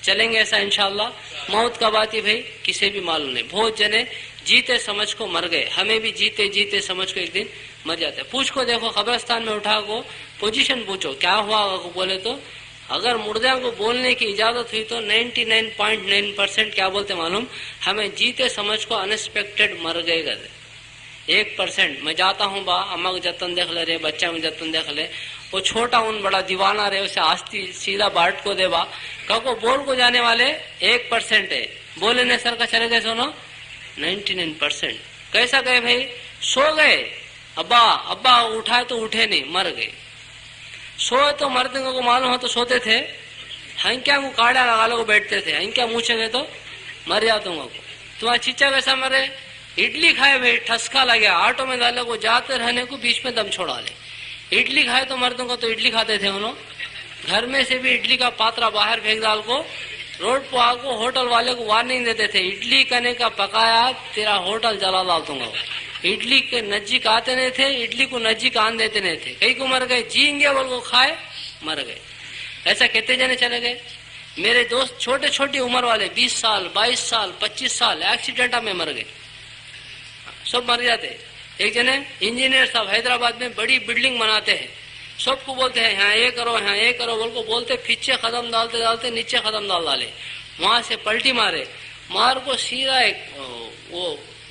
چلیں گے ایسا انشاءاللہ. موت کب آتی بھائی کسی بھی معلوم نہیں. بہت جنے جیتے سمجھ کو مر گئے، ہمیں بھی جیتے سمجھ کو ایک دن مر جاتے. پوچھ کو دیکھو قبرستان میں اٹھا کو پوزیشن پوچھو کیا ہوا بولے تو اگر مردوں کو بولنے کی اجازت ہوئی تو 99.9% کیا بولتے معلوم، ہمیں جیتے سمجھ کو انسپیکٹڈ مر گئے گا. 1% میں جاتا ہوں با اماں کو جتن دیکھ لے رہے، بچہ میں جتن دیکھ لے، وہ چھوٹا ان بڑا دیوانہ رہے اسے آستی سیدھا باٹ کو دے با کو بول کو جانے والے 1% ہے. بولنے سر کا چلے گئے سونو 99%. کیسا گئے بھائی، سو گئے، ابا اٹھائے تو اٹھے نہیں، مر گئے. سوئے تو مردوں کو معلوم ہو تو سوتے تھے، ہنکیا کو کاڑا لگا لو بیٹھتے تھے، ہنکیا مونچھے گئے تو مر جاتا ہوں. تمہارا چچا کیسا مرے، اڈلی کھائے بھائی ٹھسکا لگیا، آٹو میں ڈالے کو جاتے رہنے کو بیچ میں دم چھوڑا لے. اڈلی کھائے تو مردوں کو تو اڈلی کھاتے تھے انہوں، گھر میں سے بھی اڈلی کا پاترا باہر پھینک ڈال کو روڈ پہ آ کو ہوٹل والے کو وارننگ دیتے تھے، اڈلی کنے کا پکایا تیرا ہوٹل جلا ڈال دوں گا. اڈلی کے نزدیک آتے نہیں تھے، اڈلی کو نزدیک آن دیتے نہیں تھے. کئی کو مر گئے، جیں گے بول کو کھائے مر گئے. ایسا کتنے جنے چلے گئے. میرے دوست چھوٹی عمر والے 20 سال 22 سال 25 سال ایکسیڈنٹ میں مر گئے، سب مر جاتے. ایک جنے انجینئر صاحب حیدرآباد میں بڑی بلڈنگ بناتے ہیں، سب کو بولتے ہیں یہاں یہ کرو یہاں یہ کرو بول کو بولتے، پیچھے قدم ڈالتے نیچے قدم ڈالے، وہاں سے پلٹی مار کو سیدھا ایک وہ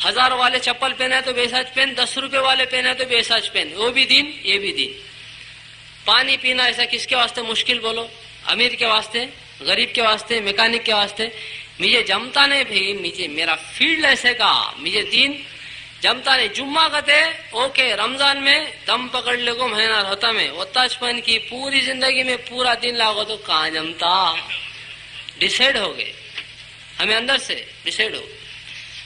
1000 والے چپل پہنے تو بے ساج پہن, 10 روپے والے پہنے تو بے ساج پہن, وہ بھی دین یہ بھی دین. پانی پینا ایسا کس کے واسطے مشکل بولو؟ امیر کے واسطے, غریب کے واسطے, میکینک کے واسطے. مجھے جمتا نہیں بھائی, مجھے میرا فیلڈ ایسے کا, مجھے دین جمتا نہیں. جمعہ کہتے اوکے, رمضان میں دم پکڑ لے کو مہینہ ہوتا میں اتاچپن کی پوری زندگی میں پورا دن لاگو تو کہاں جمتا. ڈیسائیڈ ہو گئے, ہمیں اندر سے ڈیسائیڈ ہو.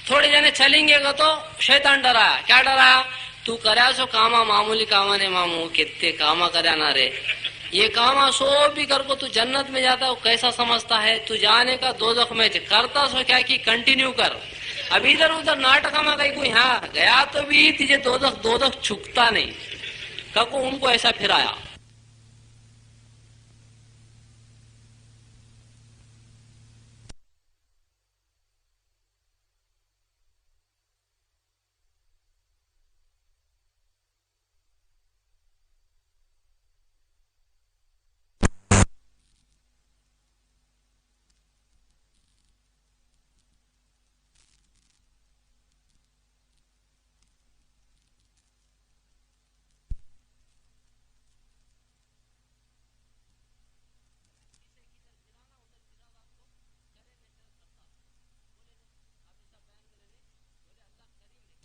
تھوڑے جنے چلیں گے گا تو شیطان ڈرایا. کیا ڈرایا؟ تو کریا سو کاما معمولی کاما نے مامو کتنے کاما کریا نہ رے, یہ کاما سو بھی کر کو تو جنت میں جاتا ہے. کیسا سمجھتا ہے تو جانے کا دوزخ میں کرتا سو کیا کی کنٹینیو کر. اب ادھر ادھر ناٹک میں کہیں کوئی ہاں گیا تو بھی تجھے دوزخ چھکتا نہیں. ککو ان کو ایسا پھرایا.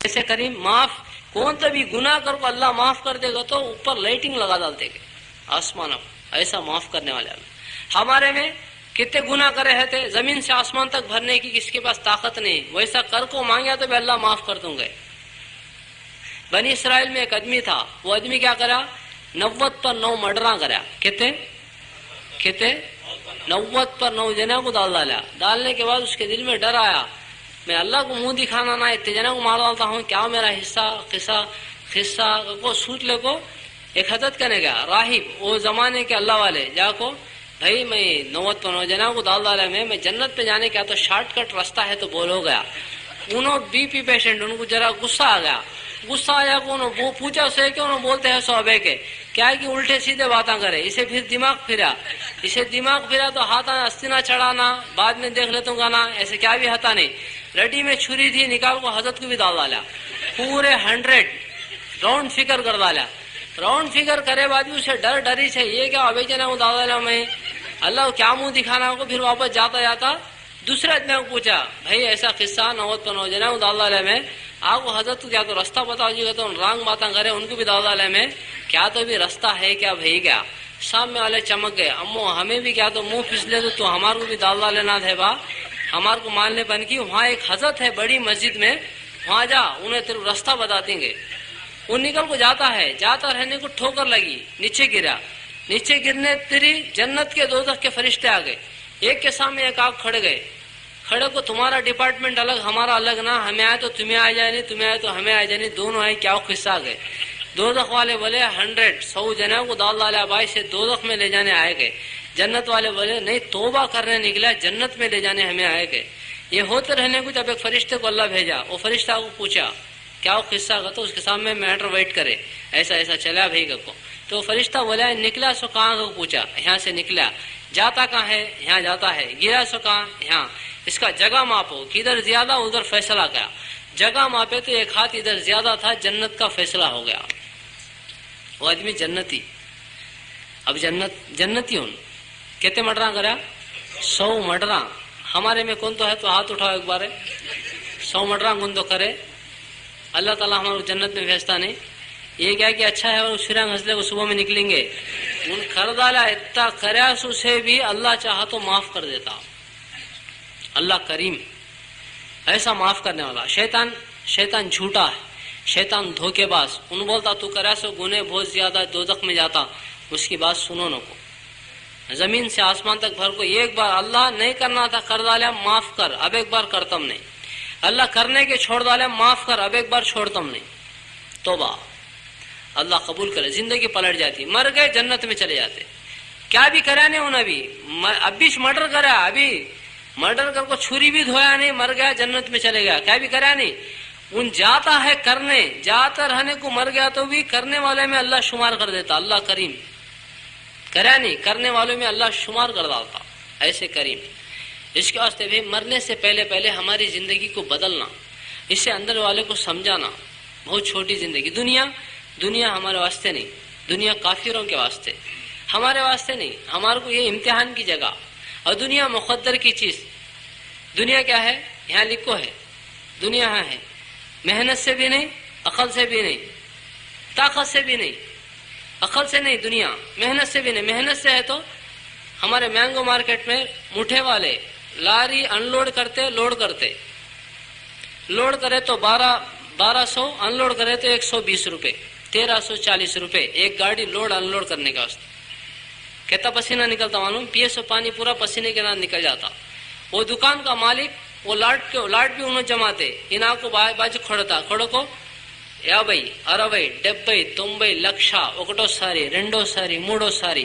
ایسے کریم معاف کون سا بھی گناہ کر کو اللہ معاف کر دے گا تو اوپر لائٹنگ لگا ڈالتے گے آسمان. ایسا معاف کرنے والے اللہ. ہمارے میں کتنے گناہ کرے رہتے, زمین سے آسمان تک بھرنے کی کس کے پاس طاقت نہیں. ویسا کر کو مانگیا تو بھی اللہ معاف کر دوں گے. بنی اسرائیل میں ایک آدمی تھا, وہ آدمی کیا کرا, 90 پر 9 مرڈراں کرا. کتنے 90 پر 9 جنوں کو ڈال ڈالا. ڈالنے کے بعد اس کے دل میں ڈر آیا, میں اللہ کو منہ دکھانا نہ اتنے جنوں کو مار ڈالتا ہوں, کیا میرا قصہ کو سوچ لے کو. ایک حضرت کہنے گیا راہب, وہ زمانے کے اللہ والے, جا کو بھائی میں 90 پر 9 جنوں کو ڈال ڈالا, میں جنت پہ جانے کا تو شارٹ کٹ راستہ ہے تو بولو گیا. انہوں بی پی پیشنٹ, ان کو ذرا غصہ آ گیا. غصہ آیا کو انہوں وہ پوچھا اسے کہ انہوں بولتے ہیں صحابہ کے کیا ہے کہ الٹے سیدھے باتاں کرے. اسے پھر دماغ پھرا تو ہاتھ استینا چڑھانا, بعد میں دیکھ لیتا ہوں گانا, ایسے کیا بھی ہتا نہیں. رڈی میں چھری تھی, نکال کو حضرت کو بھی ڈال ڈالا. پورے 100 راؤنڈ فگر کر ڈالا. راؤنڈ فگر کرے بعد بھی اسے ڈری سے یہ کیا ابھی جنا کو ڈال ڈالا میں اللہ کو کیا منہ دکھانا کو. پھر واپس جاتا دوسرے آدمی کو پوچھا بھائی ایسا قصہ 90 پر 9 جنا کو ڈال ڈالا میں, آپ کو حضرت کو کیا تو راستہ بتاؤ جی گا تو رانگ باتیں کرے, ان کو بھی ڈال ڈالا میں کیا تو بھی راستہ ہے کیا بھائی کیا. سامنے والے چمک گئے, امو ہمیں بھی کیا تو منہ پھسلے تو ہمارے کو بھی ڈال ڈالے نہ تھے با, ہمارے کو ماننے بن کی. وہاں ایک حضرت ہے بڑی مسجد میں, وہاں جا انہیں تیرے راستہ بتا دیں گے. وہ نکل کو جاتا ہے, جاتا رہنے کو ٹھوکر لگی, نیچے گرا. نیچے گرنے تیری جنت کے دوزخ کے فرشتے آ گئے, ایک کے سامنے ایک آپ کھڑے گئے. کھڑے کو تمہارا ڈپارٹمنٹ الگ ہمارا الگ نہ, ہمیں آئے تو تمہیں آ جائے نہیں, تمہیں آئے تو ہمیں آ جائے نہیں, دونوں آئے کیا قصہ آ گئے. دوزخ والے بولے 100 جنوں کو ڈال ڈالا بھائی سے دوزخ میں لے جانے آئے گئے. جنت والے بولے نہیں توبہ کرنے نکلا, جنت میں لے جانے ہمیں آئے گئے. یہ ہوتے رہنے کو جب ایک فرشتے کو اللہ بھیجا, وہ فرشتہ کو پوچھا کیا وہ قصہ کا, تو اس کے سامنے میٹر ویٹ کرے ایسا چلا بھائی کو. تو فرشتہ بولا نکلا سو کہاں کو پوچھا, یہاں سے نکلا. جاتا کہاں ہے, یہاں جاتا ہے. گرا سو کہاں, یہاں. اس کا جگہ ماپو, کدھر زیادہ ادھر فیصلہ کیا. جگہ ماپے تو ایک ہاتھ ادھر زیادہ تھا, جنت کا فیصلہ ہو گیا. وہ آدمی جنتی. اب جنتی ہوں کتنے مرڈراں کرا, 100 مرڈراں. ہمارے میں کون تو ہے تو ہاتھ اٹھاؤ ایک بار. 100 مرڈراں کون تو کرے, اللہ تعالیٰ ہمارے جنت میں بھیجتا نہیں. یہ کیا کہ اچھا ہے اور شرنگ ہنسلے کو صبح میں نکلیں گے. ان کر ڈالا اتنا کریا سو سے بھی اللہ چاہا تو معاف کر دیتا. اللہ کریم ایسا معاف کرنے والا. شیطان جھوٹا ہے, شیطان دھوکے باز. ان بولتا تو کریا سو گنے بہت زیادہ دوزخ میں جاتا, اس کی بات سنو نہ کو. زمین سے آسمان تک بھر کو ایک بار اللہ نہیں کرنا تھا کر ڈالا, معاف کر, اب ایک بار کرتم نہیں. اللہ کرنے کے چھوڑ ڈالا, معاف کر, اب ایک بار چھوڑتم نہیں. توبہ اللہ قبول کرے. زندگی پلٹ جاتی, مر گئے جنت میں چلے جاتے. کیا بھی کرا نہیں انہیں ابھی مرڈر کرا, ابھی مرڈر کر کو چھری بھی دھویا نہیں, مر گیا جنت میں چلے گیا. کیا بھی کرا نہیں, ان جاتا ہے کرنے, جاتا رہنے کو مر گیا تو بھی کرنے والے میں اللہ شمار کر دیتا. اللہ کریم کرا نہیں, کرنے والوں میں اللہ شمار کر ڈالتا. ایسے کریم. اس کے واسطے بھی مرنے سے پہلے ہماری زندگی کو بدلنا. اسے اندر والے کو سمجھانا. بہت چھوٹی زندگی. دنیا ہمارے واسطے نہیں, دنیا کافروں کے واسطے, ہمارے واسطے نہیں. ہمارے کو یہ امتحان کی جگہ. اور دنیا مقدر کی چیز. دنیا کیا ہے یہاں لکھو ہے, دنیا یہاں ہے, محنت سے بھی نہیں, عقل سے بھی نہیں, طاقت سے بھی نہیں, عقل سے نہیں دنیا, محنت سے بھی نہیں. محنت سے ہے تو ہمارے مینگو مارکیٹ میں مٹھے والے لاری ان لوڈ کرتے, لوڈ کرے تو 1200, ان لوڈ کرے تو 120 روپے, 1340 روپے ایک گاڑی لوڈ ان لوڈ کرنے کا واسطے. کتنا پسینہ نکلتا معلوم, پیے سو پانی پورا پسینے کے نام نکل جاتا. وہ دکان کا مالک وہ لاٹ بھی انہوں جماتے, انہاں کو باجو کھڑو کو یا بھائی 60, 70, 90 لಕ್ಷ ఒకటో సారి రెండో సారి మూడో సారి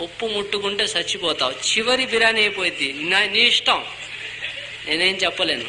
ఉప్పు ముట్టుకుంటే చచ్చిపోతావు, చివరి బిర్యానీ అయిపోయింది, నీ ఇష్టం, నేనేం చెప్పలేను।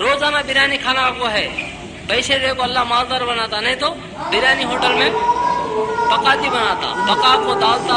روزانہ بریانی کھانا آپ کو ہے، پیسے دے کو اللہ مالدار بناتا، نہیں تو بریانی ہوٹل میں పకాతి బనాతా పకాకు దాల్తా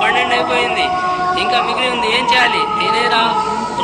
12 అయిపోయింది ఇంకా మిగిలి ఉంది ఏం చేయాలి తినేరా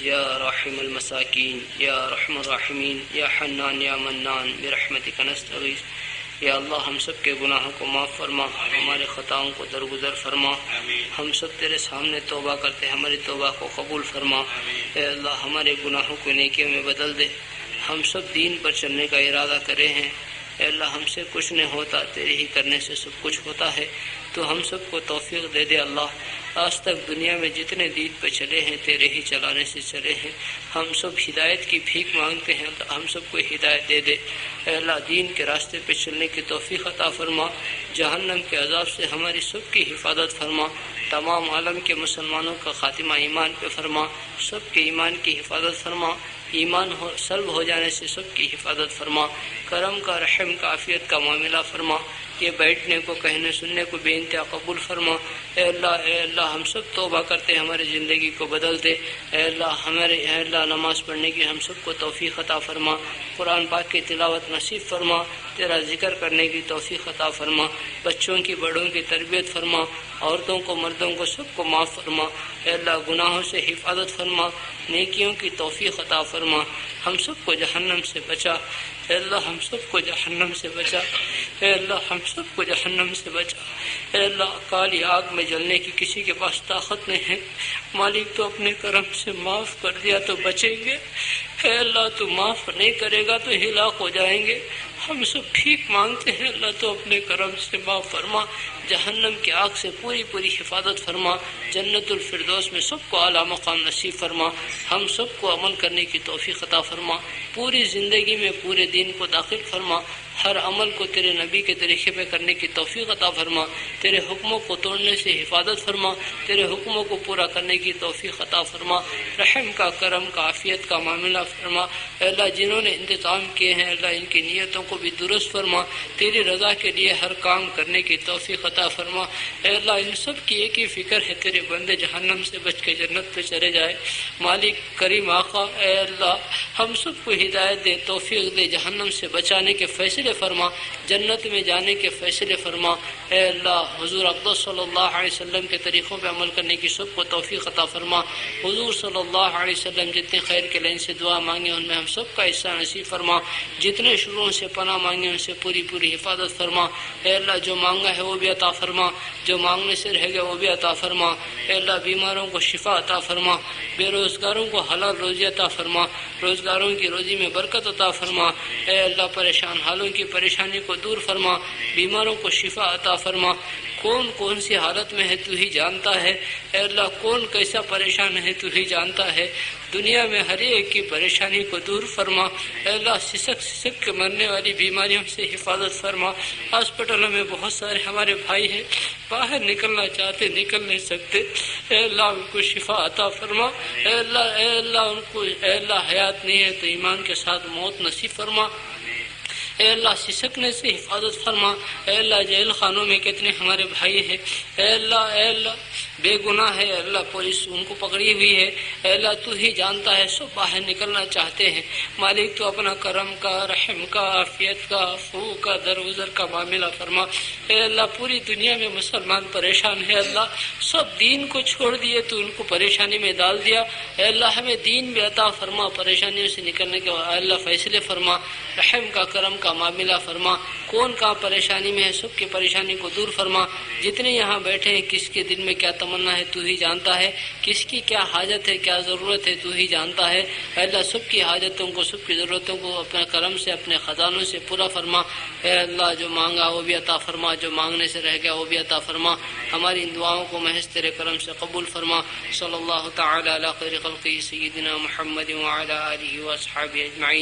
یا راحم المساکین یا رحم الراحمین یا حنان یا منان برحمتک نستغیث۔ یا اللہ ہم سب کے گناہوں کو معاف فرما، ہمارے خطاؤں کو درگزر فرما۔ ہم سب تیرے سامنے توبہ کرتے ہیں، ہماری توبہ کو قبول فرما۔ اے اللہ ہمارے گناہوں کو نیکیوں میں بدل دے۔ ہم سب دین پر چلنے کا ارادہ کرے ہیں، اے اللہ ہم سے کچھ نہیں ہوتا، تیرے ہی کرنے سے سب کچھ ہوتا ہے، تو ہم سب کو توفیق دے دے اللہ۔ آج تک دنیا میں جتنے دین پہ چلے ہیں تیرے ہی چلانے سے چلے ہیں، ہم سب ہدایت کی بھیک مانگتے ہیں، اللہ ہم سب کو ہدایت دے دے۔ اے اللہ دین کے راستے پہ چلنے کی توفیق عطا فرما، جہنم کے عذاب سے ہماری سب کی حفاظت فرما، تمام عالم کے مسلمانوں کا خاتمہ ایمان پہ فرما، سب کے ایمان کی حفاظت فرما، ایمان سلب ہو جانے سے سب کی حفاظت فرما، کرم کا رحم کا عافیت کا معاملہ فرما، یہ بیٹھنے کو کہنے سننے کو بے انتہا قبول فرما۔ اے اللہ ہم سب توبہ کرتے ہیں، ہماری زندگی کو بدل دے۔ اے اللہ نماز پڑھنے کی ہم سب کو توفیق عطا فرما، قرآن پاک کی تلاوت نصیب فرما، تیرا ذکر کرنے کی توفیق عطا فرما، بچوں کی بڑوں کی تربیت فرما، عورتوں کو مردوں کو سب کو معاف فرما۔ اے اللہ گناہوں سے حفاظت فرما، نیکیوں کی توفیق عطا فرما، ہم سب کو جہنم سے بچا۔ اے اللہ ہم سب کو جہنم سے بچا، اے اللہ ہم سب کو جہنم سے بچا۔ اے اللہ کالی آگ میں جلنے کی کسی کے پاس طاقت نہیں ہے، مالک تو اپنے کرم سے معاف کر دیا تو بچیں گے، اے اللہ تو معاف نہیں کرے گا تو ہلاک ہو جائیں گے۔ ہم سب بھیک مانگتے ہیں، اللہ تو اپنے کرم سے معاف فرما، جہنم کی آگ سے پوری حفاظت فرما، جنت الفردوس میں سب کو اعلیٰ مقام نصیب فرما، ہم سب کو عمل کرنے کی توفیق عطا فرما، پوری زندگی میں پورے دین کو داخل فرما، ہر عمل کو تیرے نبی کے طریقے پہ کرنے کی توفیق عطا فرما، تیرے حکموں کو توڑنے سے حفاظت فرما، تیرے حکموں کو پورا کرنے کی توفیق عطا فرما، رحم کا کرم کا عافیت کا معاملہ فرما۔ اے اللہ جنہوں نے انتظام کیے ہیں اللہ ان کی نیتوں کو بھی درست فرما، تیری رضا کے لیے ہر کام کرنے کی توفیق عطا فرما۔ اے اللہ ان سب کی ایک ہی فکر ہے، تیرے بندے جہنم سے بچ کے جنت پہ چلے جائے۔ مالک کریم آقا اے اللہ ہم سب کو ہدایت دے، توفیق دے، جہنم سے بچانے کے فیصلے فرما، جنت میں جانے کے فیصلے فرما۔ اے اللہ حضور اقدس صلی اللہ علیہ وسلم کے طریقوں پہ عمل کرنے کی سب کو توفیق عطا فرما۔ حضور صلی اللہ علیہ وسلم جتنے خیر کے لائن سے دعا مانگے ان میں ہم سب کا حصہ نصیب فرما، جتنے شروں سے پناہ مانگے ان سے پوری حفاظت فرما۔ اے اللہ جو مانگا ہے وہ بھی عطا فرما، جو مانگنے سے رہ گیا وہ بھی عطا فرما۔ اے اللہ بیماروں کو شفا عطا فرما، بے روزگاروں کو حلال روزی عطا فرما، روزگاروں کی روزی میں برکت عطا فرما۔ اے اللہ پریشان حالوں کی پریشانی کو دور فرما، بیماروں کو شفا عطا فرما۔ کون سی حالت میں ہے تو ہی جانتا ہے، اے اللہ کون کیسا پریشان ہے تو ہی جانتا ہے، دنیا میں ہر ایک کی پریشانی کو دور فرما۔ اے اللہ سسک کے مرنے والی بیماریوں سے حفاظت فرما۔ ہاسپٹلوں میں بہت سارے ہمارے بھائی ہیں باہر نکلنا چاہتے نکل نہیں سکتے، اے اللہ ان کو شفا عطا فرما۔ اے اللہ ان کو اے اللہ حیات نہیں ہے تو ایمان کے ساتھ موت نصیب فرما۔ اے اللہ سسکنے سے حفاظت فرما۔ اے اللہ جیل خانوں میں کتنے ہمارے بھائی ہیں، اے اللہ بے گناہ ہے، اللہ پولیس ان کو پکڑی ہوئی ہے، اے اللہ تو ہی جانتا ہے، سب باہر نکلنا چاہتے ہیں، مالک تو اپنا کرم کا رحم کا عافیت کا عفو کا درگزر کا معاملہ فرما۔ اے اللہ پوری دنیا میں مسلمان پریشان ہے، اللہ سب دین کو چھوڑ دیے تو ان کو پریشانی میں ڈال دیا، اے اللہ ہمیں دین بھی عطا فرما، پریشانیوں سے نکلنے کے بعد اللہ فیصلے فرما، رحم کا کرم کا معاملہ فرما۔ کون کہاں پریشانی میں ہے سب کی پریشانی کو دور فرما، جتنے یہاں بیٹھے ہیں کس کے دل میں کیا تمنا ہے تو ہی جانتا ہے، کس کی کیا حاجت ہے کیا ضرورت ہے تو ہی جانتا ہے، اے اللہ سب کی حاجتوں کو سب کی ضرورتوں کو اپنے کرم سے اپنے خزانوں سے پورا فرما۔ اے اللہ جو مانگا وہ بھی عطا فرما، جو مانگنے سے رہ گیا وہ بھی عطا فرما، ہماری ان دعاؤں کو محض تیرے کرم سے قبول فرما۔ صلی اللہ تعالی علی خیر خلقہ سیدنا محمد وعلی آلہ واصحابہ اجمعین۔